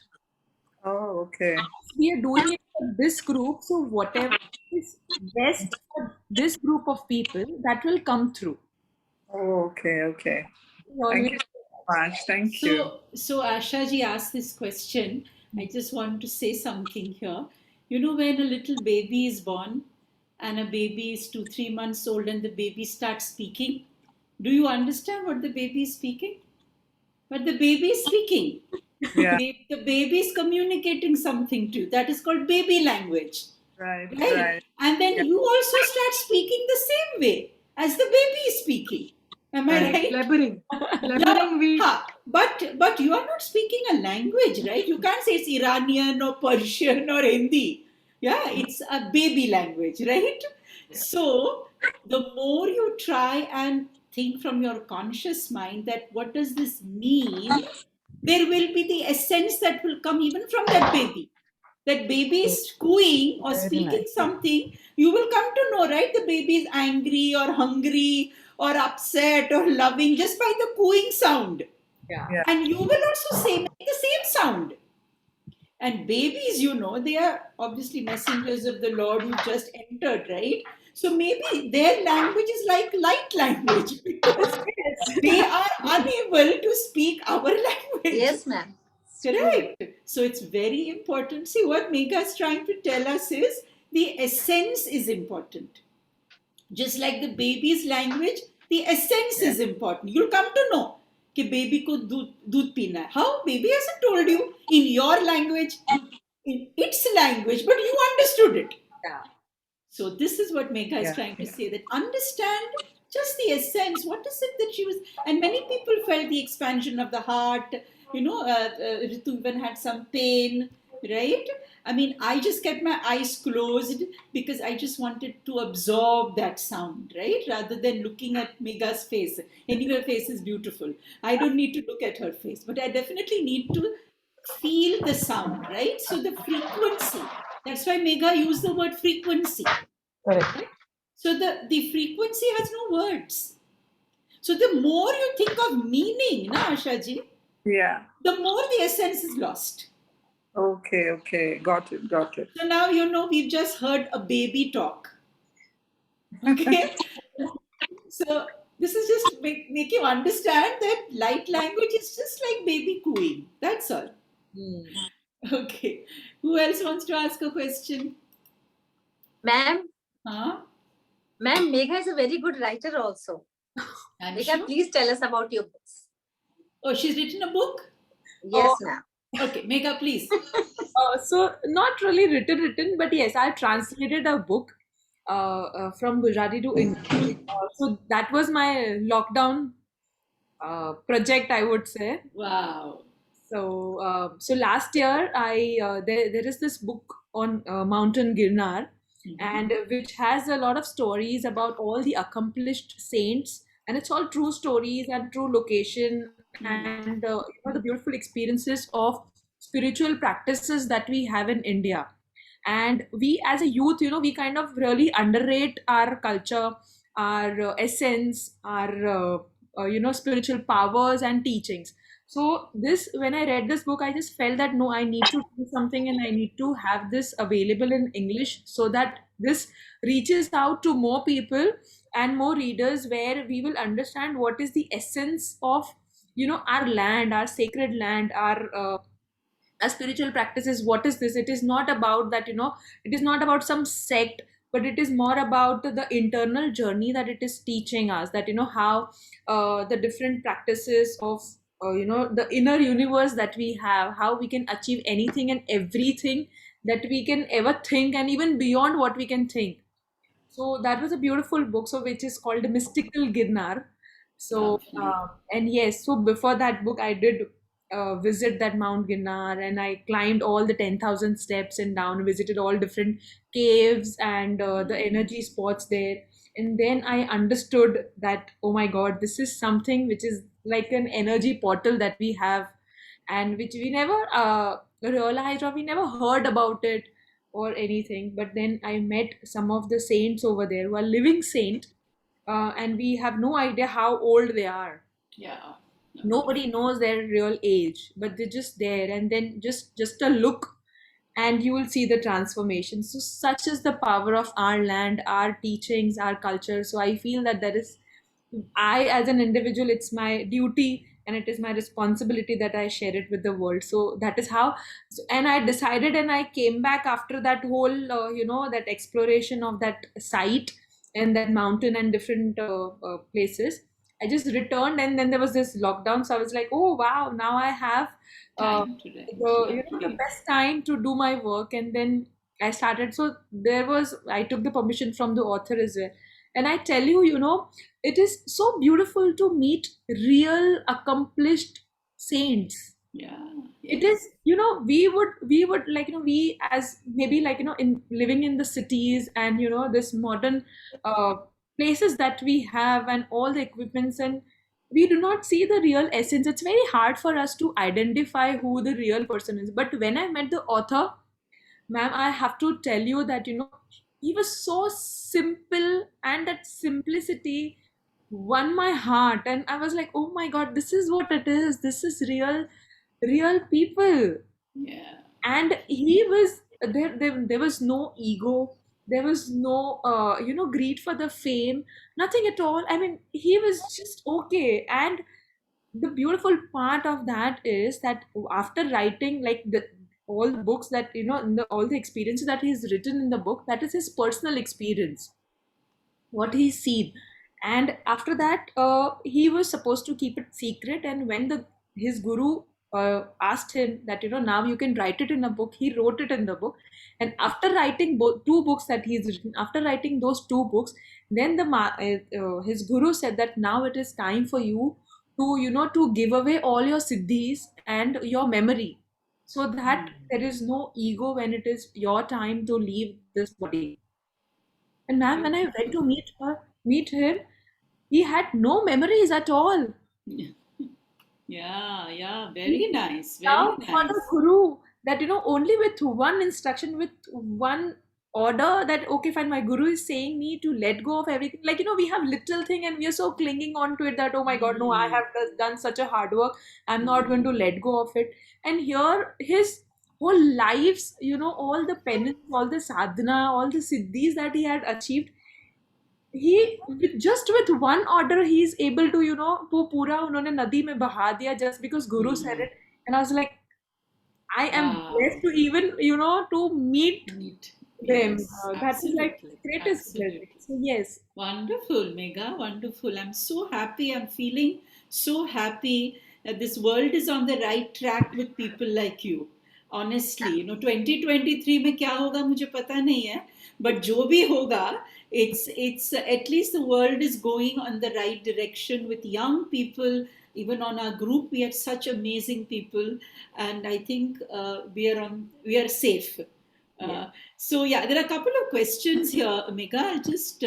Oh, okay. We are doing it for this group, so whatever is best for this group of people, that will come through. Oh, okay. Thank you so much. Thank you. So Asha ji asked this question. I just want to say something here. When a little baby is born and a baby is 2-3 months old and the baby starts speaking, do you understand what the baby is speaking? But the baby is speaking. Yeah. The baby is communicating something to you. That is called baby language. Right. And then you also start speaking the same way as the baby is speaking. Am I right? Blabbering. But you are not speaking a language, right? You can't say it's Iranian or Persian or Hindi. Yeah, it's a baby language, right? So the more you try and think from your conscious mind that what does this mean, there will be the essence that will come even from that baby. That baby is cooing or speaking something, you will come to know, right? The baby is angry or hungry or upset or loving just by the cooing sound. Yeah. And you will also make the same sound. And babies, they are obviously messengers of the Lord who just entered, right? So maybe their language is like light language because they are unable to speak our language. Yes, ma'am. Correct. So it's very important. See, what Megha is trying to tell us is the essence is important. Just like the baby's language, the essence is important. You'll come to know that baby ko doodh peena hai. How? Baby hasn't told you in your language, in its language, but you understood it. Yeah. So this is what Megha is trying to say, that understand just the essence. What is it that she was... And many people felt the expansion of the heart, Ritu even had some pain, right? I mean, I just kept my eyes closed because I just wanted to absorb that sound, right? Rather than looking at Megha's face. Anyway, her face is beautiful. I don't need to look at her face, but I definitely need to feel the sound, right? So the frequency. That's why Megha used the word frequency. Correct. So the frequency has no words. So the more you think of meaning, na Ashaji, Yeah. the more the essence is lost. Okay. Got it. So now we've just heard a baby talk. Okay. So this is just to make you understand that light language is just like baby cooing. That's all. Okay. Who else wants to ask a question? Ma'am, Huh? ma'am, Megha is a very good writer also. I'm Megha, sure. please tell us about your books. Oh, she's written a book? Yes, Oh. ma'am. Okay, Megha, please. So not really written, but yes, I translated a book from Gujarati to English. So that was my lockdown project, I would say. Wow. So last year, there is this book on Mountain Girnar, and which has a lot of stories about all the accomplished saints, and it's all true stories and true location, and the beautiful experiences of spiritual practices that we have in India. And we as a youth, we kind of really underrate our culture, our essence, our spiritual powers and teachings. So when I read this book, I just felt that no, I need to do something, and I need to have this available in English so that this reaches out to more people and more readers, where we will understand what is the essence of our land, our sacred land, our spiritual practices. What is this? It is not about that, it is not about some sect, but it is more about the internal journey that it is teaching us, that how the different practices of the inner universe that we have, how we can achieve anything and everything that we can ever think, and even beyond what we can think. So that was a beautiful book, so which is called Mystical Girnar. So and yes, so before that book, I did visit that Mount Girnar, and I climbed all the 10,000 steps and down, visited all different caves and the energy spots there. And then I understood that, oh my God, this is something which is like an energy portal that we have, and which we never realized, or we never heard about it or anything. But then I met some of the saints over there who are living saint, and we have no idea how old they are. Yeah. Nobody knows their real age, but they're just there, and then just a look, and you will see the transformation. So such is the power of our land, our teachings, our culture. So I feel that I as an individual, it's my duty and it is my responsibility that I share it with the world. So that is how. And I decided, and I came back after that whole that exploration of that site and that mountain and different places. I just returned, and then there was this lockdown. So I was like, oh wow, now I have Time today. the best time to do my work. And then I started. So I took the permission from the author as well. And I tell you, it is so beautiful to meet real accomplished saints. Yeah. It is, we would like, we as maybe like, in living in the cities and, this modern places that we have and all the equipments, and we do not see the real essence. It's very hard for us to identify who the real person is. But when I met the author, ma'am, I have to tell you that, he was so simple, and that simplicity won my heart. And I was like, oh my God, this is what it is. This is real people. Yeah. And he was there was no ego, there was no greed for the fame, nothing at all. I mean, he was just okay. And the beautiful part of that is that after writing like all the books that all the experiences that he's written in the book, that is his personal experience, what he's seen. And after that, he was supposed to keep it secret. And when his guru asked him that now you can write it in a book, he wrote it in the book. And after writing two books that he's written, after writing those two books, then his guru said that now it is time for you to give away all your siddhis and your memory, so that there is no ego when it is your time to leave this body. And ma'am, when I went to meet him, he had no memories at all. Yeah, very nice, Now very for the nice. guru, that only with one instruction, with one order, that okay fine, my guru is saying me to let go of everything, like we have little thing and we are so clinging on to it that oh my god, no, I have done such a hard work, I'm not going to let go of it. And here his whole lives, all the penance, all the sadhana, all the siddhis that he had achieved, just with one order he is able to वो पूरा उन्होंने नदी में बहा दिया, just because guru said it. And I was like, I am blessed to even to meet them. Yes, That is like absolutely, greatest blessing. absolutely. So yes. Wonderful, Mega, wonderful. I'm so happy. I'm feeling so happy that this world is on the right track with people like you. Honestly, 2023 में क्या होगा मुझे पता नहीं है, but जो भी होगा, it's at least the world is going on the right direction with young people. Even on our group, we have such amazing people, and I think we are safe. So yeah, there are a couple of questions here, Mega. I'll just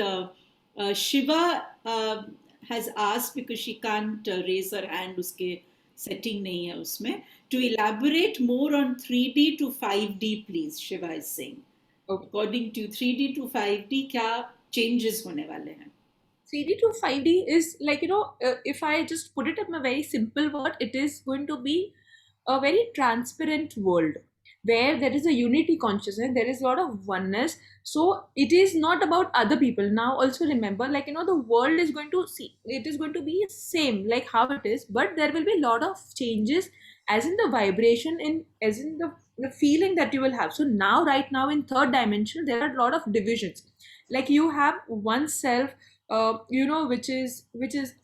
Shiva has asked, because she can't raise her hand, उसके setting नहीं है उसमें, to elaborate more on 3D to 5D, please. Shiva is saying, according to 3D to 5D, क्या changes होने वाले हैं? 3D to 5D is like, if I just put it in a very simple word, it is going to be a very transparent world where there is a unity consciousness, there is a lot of oneness. So it is not about other people. Now also remember, like, the world is going to see, it is going to be same like how it is, but there will be a lot of changes as in the vibration, as in the feeling that you will have. So now, right now in third dimension, there are a lot of divisions. Like you have one self, which is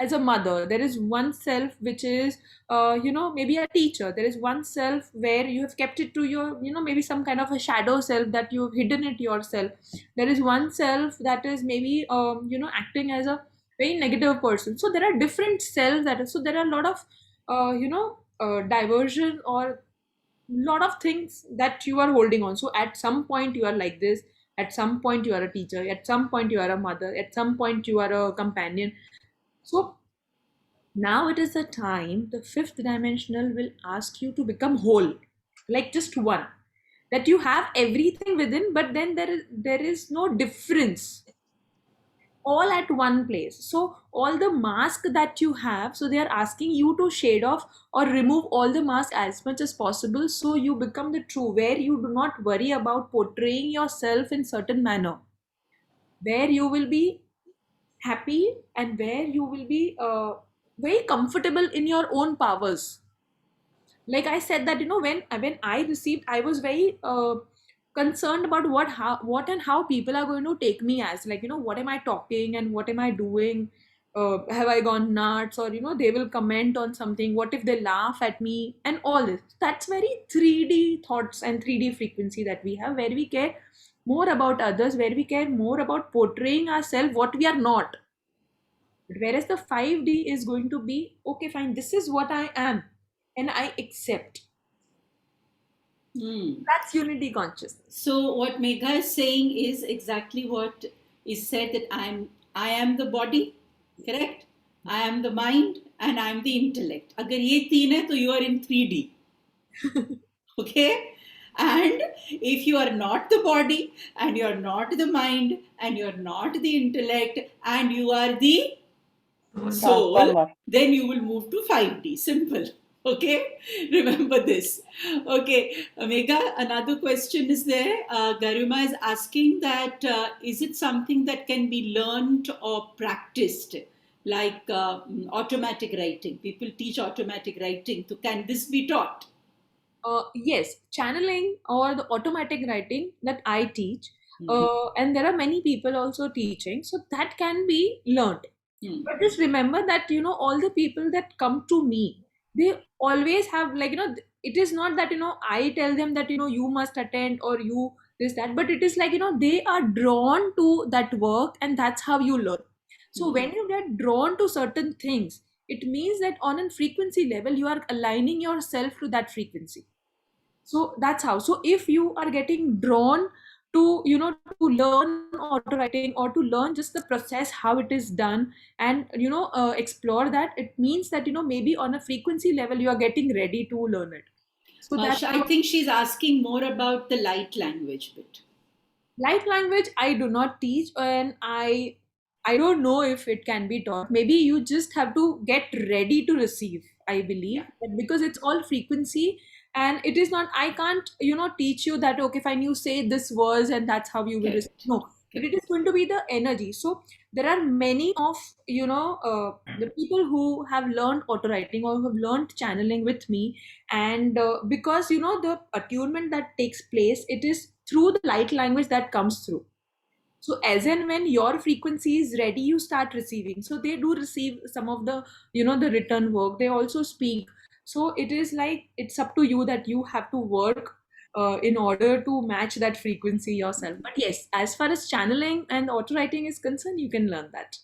as a mother. There is one self which is maybe a teacher. There is one self where you have kept it to your maybe some kind of a shadow self that you have hidden it yourself. There is one self that is maybe acting as a very negative person. So there are different selves so there are a lot of diversion or lot of things that you are holding on. So at some point you are like this, at some point you are a teacher, at some point you are a mother, at some point you are a companion. So now it is the time the fifth dimensional will ask you to become whole, like just one, that you have everything within, but then there is no difference, all at one place. So all the mask that you have, so they are asking you to shade off or remove all the mask as much as possible, so you become the true, where you do not worry about portraying yourself in certain manner, where you will be happy and where you will be very comfortable in your own powers. Like I said that when I received, I was very concerned about what and how people are going to take me as, like what am I talking and what am I doing, have I gone nuts, or they will comment on something, what if they laugh at me, and all this. That's very 3D thoughts and 3D frequency that we have, where we care more about others, where we care more about portraying ourselves what we are not. Whereas the 5D is going to be, okay fine, this is what I am and I accept. That's unity consciousness. So what Megha is saying is exactly what is said, that I am the body, correct? I am the mind and I am the intellect. अगर ये तीन है तो you are in 3D. Okay? And if you are not the body and you are not the mind and you are not the intellect and you are the soul, then you will move to 5D. Simple. Okay, remember this. Okay, Megha, another question is there. Garima is asking that is it something that can be learned or practiced, like automatic writing? People teach automatic writing. So can this be taught? Yes, channeling or the automatic writing that I teach, and there are many people also teaching, so that can be learned. But just remember that all the people that come to me, they always have, like it is not that I tell them that you must attend or you this that, but it is like they are drawn to that work, and that's how you learn. So when you get drawn to certain things, it means that on a frequency level, you are aligning yourself to that frequency. So that's how. So if you are getting drawn to, to learn auto writing or to learn just the process, how it is done, and, explore that, it means that, maybe on a frequency level, you are getting ready to learn it. So that's I think she's asking more about the light language bit. light language I do not teach, and I don't know if it can be taught. Maybe you just have to get ready to receive, I believe. But because it's all frequency, and it is not, I can't, teach you that, okay, fine, you say this words and that's how you will Correct. receive. No, but it is going to be the energy. So there are many of, the people who have learned auto writing or who have learned channeling with me. And because, the attunement that takes place, it is through the light language that comes through. So as and when your frequency is ready, you start receiving. So they do receive some of the, the written work. They also speak. So it is like, it's up to you that you have to work in order to match that frequency yourself. But yes, as far as channeling and auto writing is concerned, you can learn that.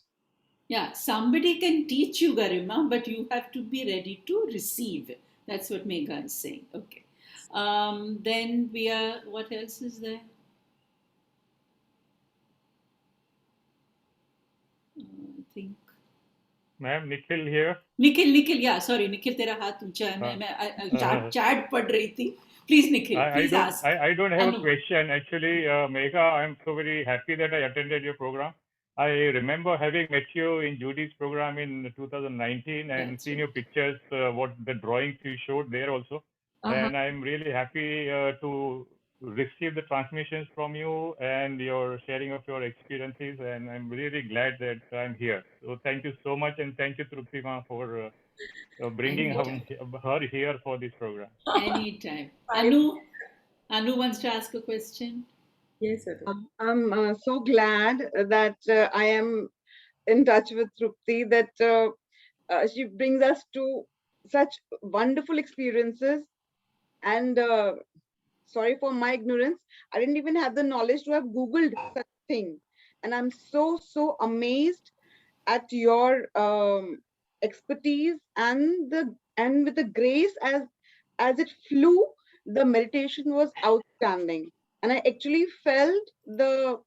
Yeah, somebody can teach you, Garima, but you have to be ready to receive. That's what Megha is saying. Okay. Then what else is there? I think. Ma'am, Nikhil here. Nikhil, yeah, sorry, Nikhil, तेरा हाथ ऊंचा है. मैं chat पढ़ रही थी. Please, Nikhil, please ask. I don't have a question. Actually, Megha, I'm so very happy that I attended your program. I remember having met you in Judy's program in 2019 and seen your pictures, what the drawings you showed there also. And I'm really happy to receive the transmissions from you and your sharing of your experiences. And I'm really glad that I'm here. So thank you so much. And thank you, Truptima, for bringing her here for this program. Anytime. Anu wants to ask a question. Yes, sir. I'm so glad that I am in touch with Trupti, that she brings us to such wonderful experiences. And sorry for my ignorance, I didn't even have the knowledge to have Googled such a thing. And I'm so amazed at your expertise and with the grace as it flew. The meditation was outstanding, and I actually felt the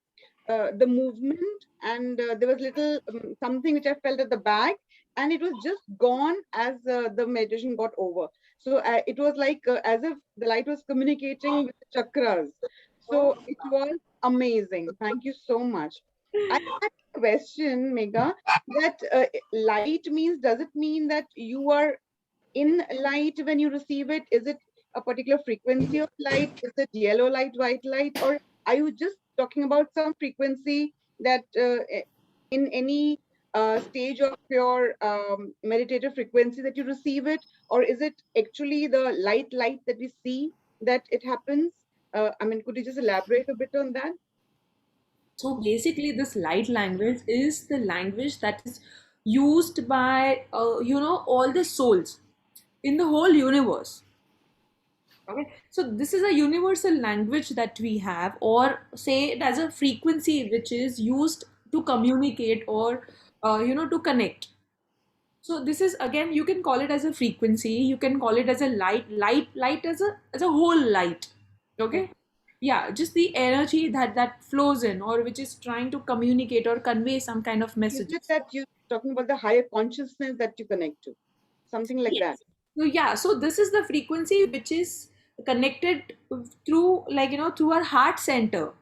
movement, and there was little something which I felt at the back, and it was just gone as the meditation got over. So it was like as if the light was communicating with the chakras. So it was amazing. Thank you so much. I had a question, Megha, that light means, does it mean that you are in light when you receive it? Is it a particular frequency of light? Is it yellow light, white light? Or are you just talking about some frequency that in any stage of your meditative frequency that you receive it? Or is it actually the light that we see that it happens? I mean, could you just elaborate a bit on that? So basically, this light language is the language that is used by, all the souls in the whole universe. Okay, so this is a universal language that we have, or say it as a frequency which is used to communicate or, to connect. So this is, again, you can call it as a frequency, you can call it as a light as a whole light. Okay. Yeah, just the energy that flows in, or which is trying to communicate or convey some kind of message. Is it that you're talking about the higher consciousness that you connect to? Something like that. So yeah, so this is the frequency which is connected through, through our heart center.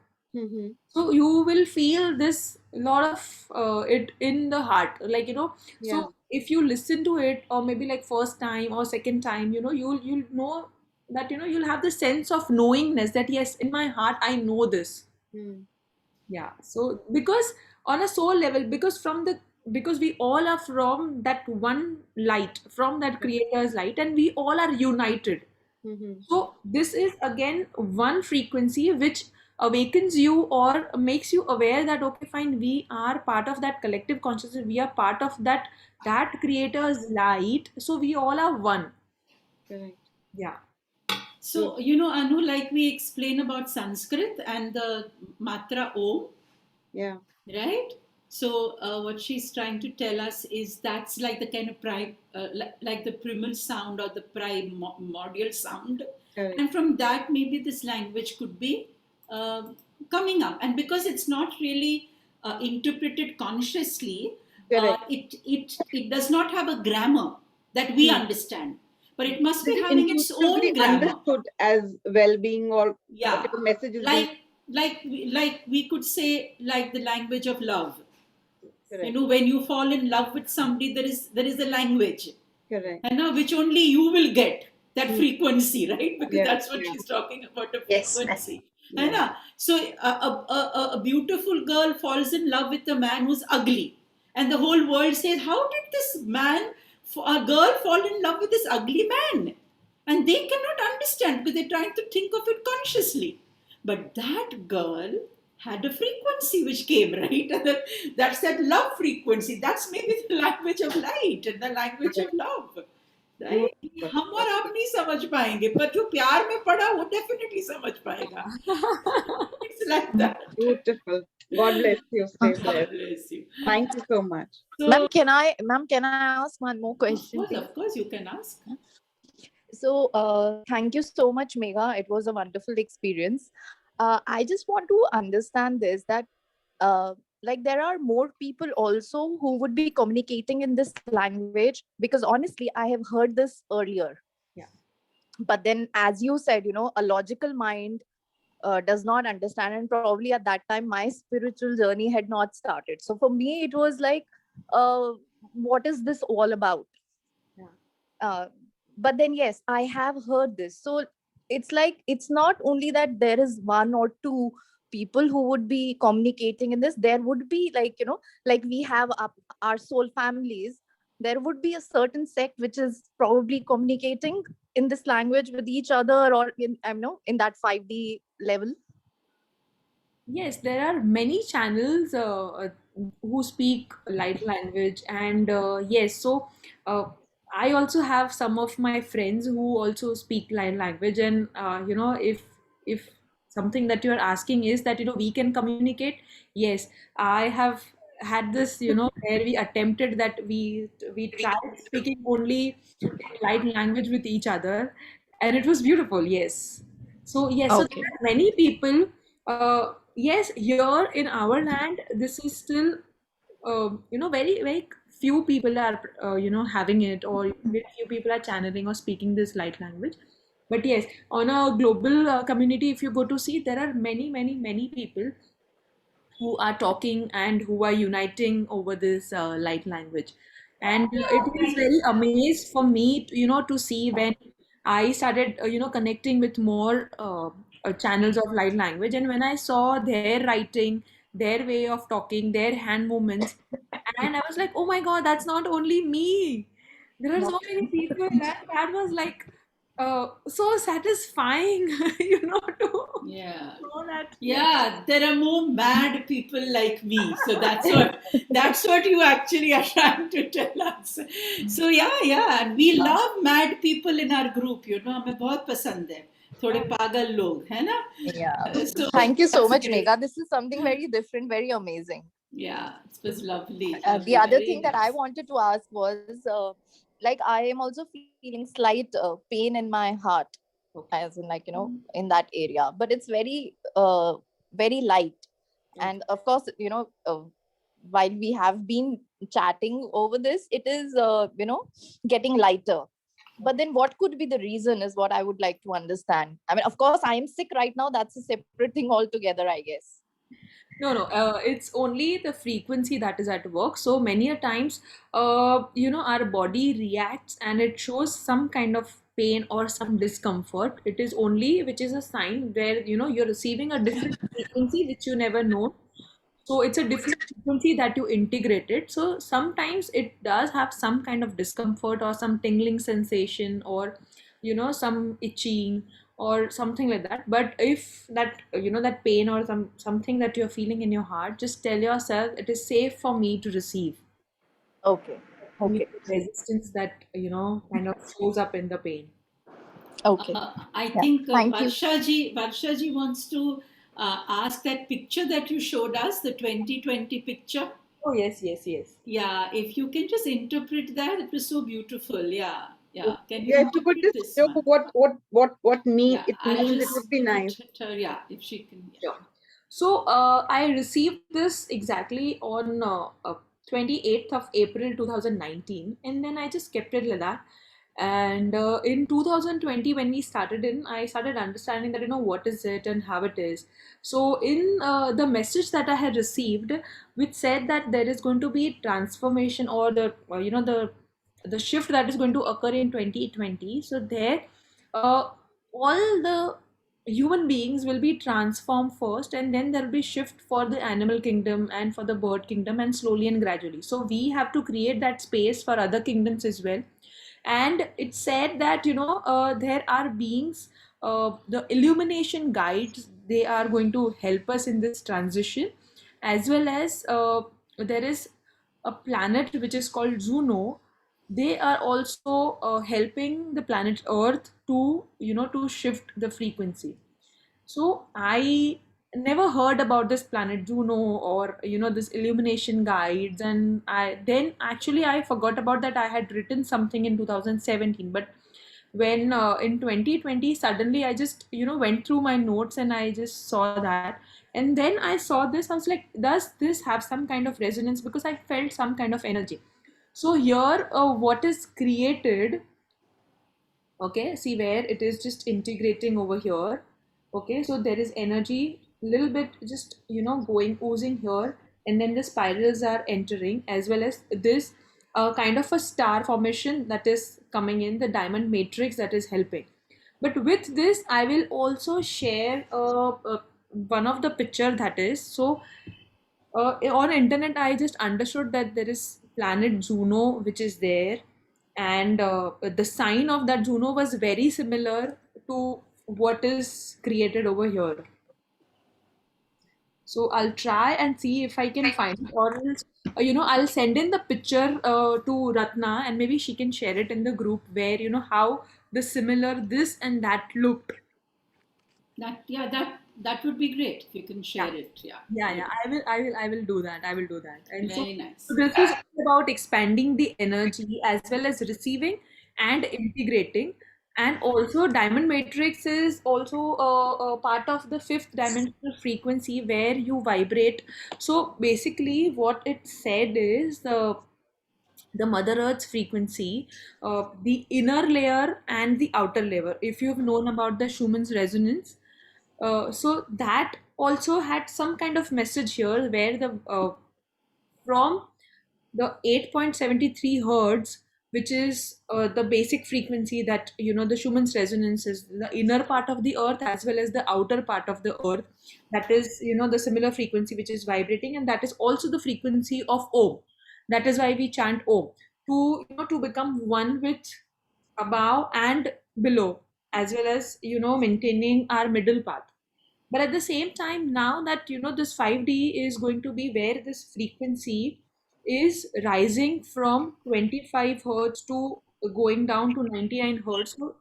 So you will feel this lot of it in the heart, So if you listen to it, or maybe like first time or second time, you'll know that, you'll have the sense of knowingness that yes, in my heart I know this. Yeah. So because on a soul level, because we all are from that one light, from that creator's light, and we all are united. So this is again one frequency which awakens you or makes you aware that, okay, fine, we are part of that collective consciousness, we are part of that creator's light, so we all are one. Correct. Yeah. So, Anu, like we explain about Sanskrit and the matra Om. Yeah. Right? So what she's trying to tell us is that's like the kind of like the primal sound or the primordial sound, Correct. and from that maybe this language could be uh, coming up. And because it's not really interpreted consciously, Correct. it does not have a grammar that we understand, but it must be It is having its own intuitively grammar. understood as well-being or Yeah, whatever message is being. like we could say like the language of love. You Correct. know, when you fall in love with somebody, there is a language, Correct. and now which only you will get that frequency, right? Because Yeah, that's what yeah. she's talking about, a Yes, frequency. Yeah. And so a beautiful girl falls in love with a man who's ugly, and the whole world says, "How did this a girl fall in love with this ugly man?" And they cannot understand because they're trying to think of it consciously. But that girl had a frequency which came, right? And that's that love frequency. That's maybe the language of light and the language of love. Right? हम और आप नहीं समझ पाएंगे, पर जो प्यार में पड़ा वो definitely समझ पाएगा. It's like that. Beautiful. God bless you. Stay God blessed. bless you. Thank you so much. So, Ma'am, can I ask one more question? of course, you can ask. So, thank you so much, Megha. It was a wonderful experience. I just want to understand this, that like there are more people also who would be communicating in this language, because honestly, I have heard this earlier. Yeah. But then, as you said, you know, a logical mind does not understand, and probably at that time my spiritual journey had not started. So for me, it was like, what is this all about? But then yes, I have heard this. So it's like, it's not only that there is one or two people who would be communicating in this. There would be, like, you know, like we have our soul families, there would be a certain sect which is probably communicating in this language with each other, or in, I know, in that 5D level. Yes, there are many channels who speak light language, and yes, so I also have some of my friends who also speak light language, and you know, if something that you're asking is that, you know, we can communicate, yes, I have had this, you know, where we attempted that, we tried speaking only light language with each other, and it was beautiful. Yes, so yes, so there Okay. are many people. Yes, here in our land, this is still, you know, very few people are, you know, having it, or very few people are channeling or speaking this light language. But yes, on a global community, if you go to see, there are many people who are talking and who are uniting over this light language. And it was very amazed for me, you know, to see when I started, you know, connecting with more channels of light language, and when I saw their writing, their way of talking, their hand movements, and I was like, oh my God, that's not only me. There are so many people, and that was like so satisfying, you know, to Yeah. know that. Yeah, there are more mad people like me. So that's what you actually are trying to tell us. So yeah, and we love mad people in our group, you know, हमें बहुत पसंद है. थोड़े पागल लोग, है ना? Yeah. So Thank you so that's much, great. Megha. This is something very different, very amazing. Yeah, it was lovely. The lovely, other very thing that I nice. wanted to ask was, like, I am also feeling slight pain in my heart, as in, like, you know, in that area, but it's very light. And of course, you know, while we have been chatting over this, it is, you know, getting lighter. But then what could be the reason is what I would like to understand. I mean, of course, I am sick right now. That's a separate thing altogether, I guess. No, it's only the frequency that is at work. So many a times, you know, our body reacts and it shows some kind of pain or some discomfort. It is only, which is a sign where, you know, you're receiving a different frequency which you never know. So it's a different frequency that you integrated. So sometimes it does have some kind of discomfort or some tingling sensation, or, you know, some itching or something like that. But if that, you know, that pain or something that you're feeling in your heart, just tell yourself it is safe for me to receive. Okay. Okay. Resistance that, you know, kind of shows up in the pain. Okay. I Yeah. think Thank you. Varsha ji wants to ask that picture that you showed us, the 2020 picture. Oh, yes, yes, yes. Yeah, if you can just interpret that, it was so beautiful. Yeah, yeah. Can you Yeah, if you could interpret just this show one? what Yeah, it I'll means, it just would be nice. put her, yeah, if she can. Yeah. Sure. So I received this exactly on 28th of April 2019, and then I just kept it like that. And in 2020, when we started in, I started understanding that, what is it and how it is. So in the message that I had received, which said that there is going to be transformation, or the shift that is going to occur in 2020. So there, all the human beings will be transformed first, and then there will be shift for the animal kingdom and for the bird kingdom, and slowly and gradually. So we have to create that space for other kingdoms as well. And it said that, there are beings, the illumination guides, they are going to help us in this transition, as well as there is a planet which is called Juno. They are also helping the planet Earth to, to shift the frequency. So I never heard about this planet Juno, or this illumination guides, and I forgot about that. I had written something in 2017, but when in 2020 suddenly I just went through my notes and I just saw that, and then I saw this. I was like, does this have some kind of resonance? Because I felt some kind of energy. So here, what is created, okay, see where it is just integrating over here. Okay, so there is energy little bit just going, oozing here, and then the spirals are entering, as well as this kind of a star formation that is coming in, the diamond matrix that is helping. But with this I will also share one of the picture that is. So on internet I just understood that there is planet Juno which is there, and the sign of that Juno was very similar to what is created over here. So I'll try and see if I can find it, or else, I'll send in the picture to Ratna, and maybe she can share it in the group, where how the similar this and that looked. That would be great if you can share it. Yeah. Yeah, I will do that. I will do that. And Very nice. so this is about expanding the energy as well as receiving and integrating. And also diamond matrix is also a part of the fifth dimensional frequency where you vibrate. So basically what it said is the Mother Earth's frequency, the inner layer and the outer layer. If you've known about the Schumann's resonance, so that also had some kind of message here, where the from the 8.73 hertz, which is the basic frequency that the Schumann's resonance is, the inner part of the earth as well as the outer part of the earth, that is the similar frequency which is vibrating, and that is also the frequency of Om. That is why we chant Om, to to become one with above and below, as well as maintaining our middle path. But at the same time, now that this 5D is going to be where this frequency is rising from 25 hertz to going down to 99 hertz. So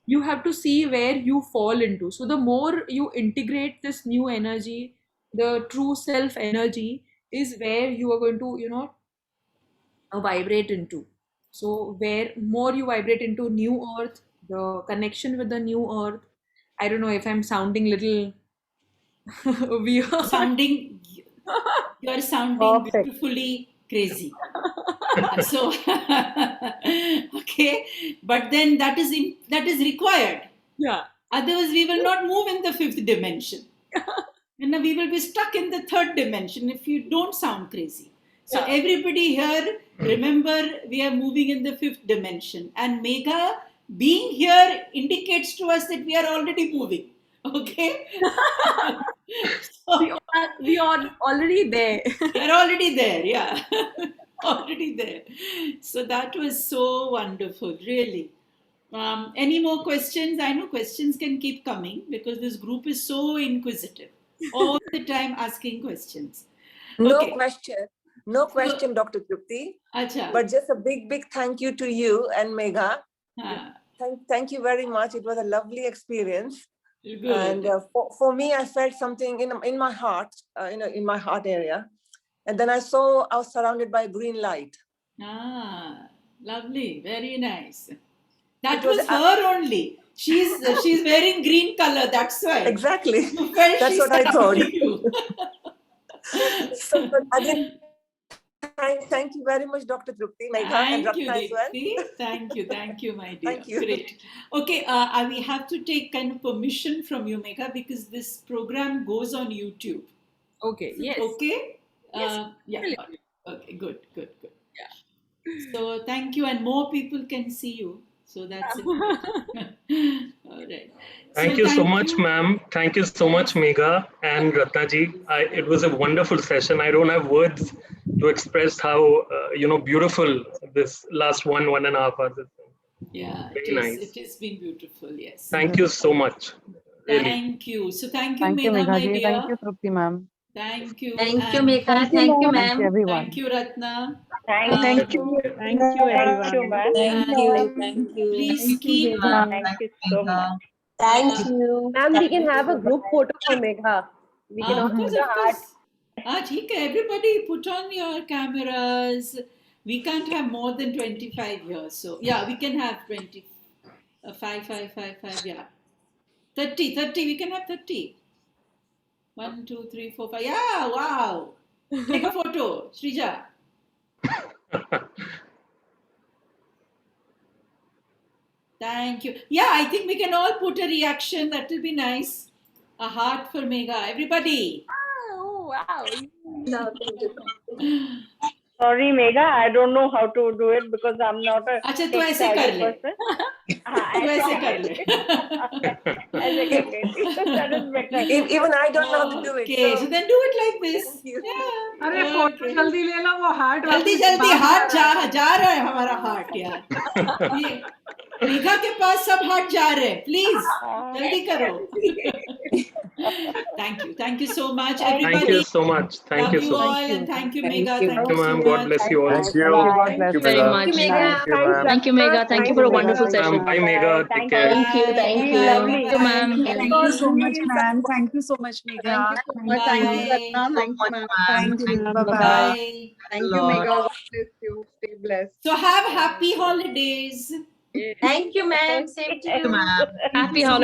you have to see where you fall into. So the more you integrate this new energy, the true self energy is where you are going to vibrate into. So where more you vibrate into new earth, the connection with the new earth. I don't know if I'm sounding little weird. You're sounding Perfect. beautifully crazy. So okay, but then that is required. Yeah. Otherwise we will not move in the fifth dimension. And we will be stuck in the third dimension if you don't sound crazy. So everybody here, remember, we are moving in the fifth dimension, and Megha being here indicates to us that we are already moving. Okay. We are already there. You're already there, yeah. Already there. So that was so wonderful, really. Any more questions? I know questions can keep coming because this group is so inquisitive, all the time asking questions. No question, Dr. Trupti. Acha. But just a big thank you to you and Megha. Thank you very much. It was a lovely experience. Good. And for me, I felt something in my heart, in my heart area. And then I saw I was surrounded by green light. Ah, lovely. Very nice. That It was was her only. She's wearing green color. That's why. Exactly. You felt That's she's what I thought. surrounding you. So again, thank you very much, Dr. Trupti, Megha, and Thank you, Ratna as well. Deepthi. Thank you, my dear. Thank you. Great. Okay, we have to take kind of permission from you, Megha, because this program goes on YouTube. Okay. Is it Yes. okay? Yes. Yeah. Brilliant. Okay. Good. Yeah. So thank you, and more people can see you. So that's it. All right. Thank you so much, ma'am. Thank you so much, Megha and Ratnaji. It was a wonderful session. I don't have words to express how beautiful this last 1.5 hours has been. Yeah, Very nice. It has been beautiful. Yes. Thank you so much. Really. Thank you. So thank you, Thank you, Megha, my Megha ji. dear. Thank you, Trupti ma'am. Thank you. Thank you, and Megha. Thank you, ma'am. Thank you, ma'am. everyone. Thank you, Ratna. Thank you. Thank you, Thank you, everyone. ma'am. Thank you. Please keep. Thank you so much. Thank you. Ma'am, we can have a group photo for Megha. We can Of all course, put a of heart. course. ठीक है. Everybody put on your cameras. We can't have more than 25 years. So, yeah, we can have 20. 5, yeah. 30. We can have 30. 1, 2, 3, 4, 5. Yeah, wow. Take a photo, Srija. Thank you. Yeah, I think we can all put a reaction. That will be nice. A heart for Megha. Everybody. Oh, wow. No, thank you. Sorry, Megha, I don't know how to do it because I'm not a अच्छा तू tech ऐसे savvy कर ले. person. तू ऐसे कर ले. ऐसे कर लेती. That is better. Even I don't know how to do it. Okay, so then do it like this. Thank you. Yeah. अरे फोटो जल्दी ले लो वो हार्ट जल्दी हाथ जा रहा है हमारा हार्ट यार. ये मेघा के पास सब हाथ जा रहे हैं. प्लीज जल्दी करो. Thank you so much, everybody. Thank you so much. Thank Love you you so much. all and thank you, Thank Megha. you. Thank Thank you, you so ma'am. much. God bless you all. Thank you. Thank you very much. Thank you, Megha. Thank you, ma'am. Thank you, Megha. Thank you for a wonderful Ma'am, session. bye, Megha. Take care. Thank you. Thank Really you. lovely. Thank you, ma'am. Thank you so much, ma'am. Thank you so much, Megha. Thank you so much. Thank you, Ratna. Thank you, ma'am. Thank you. Bye-bye. Bye. Thank you, Megha. God bless you. Stay blessed. So have happy holidays. Thank you, ma'am. Same to you. Happy holidays.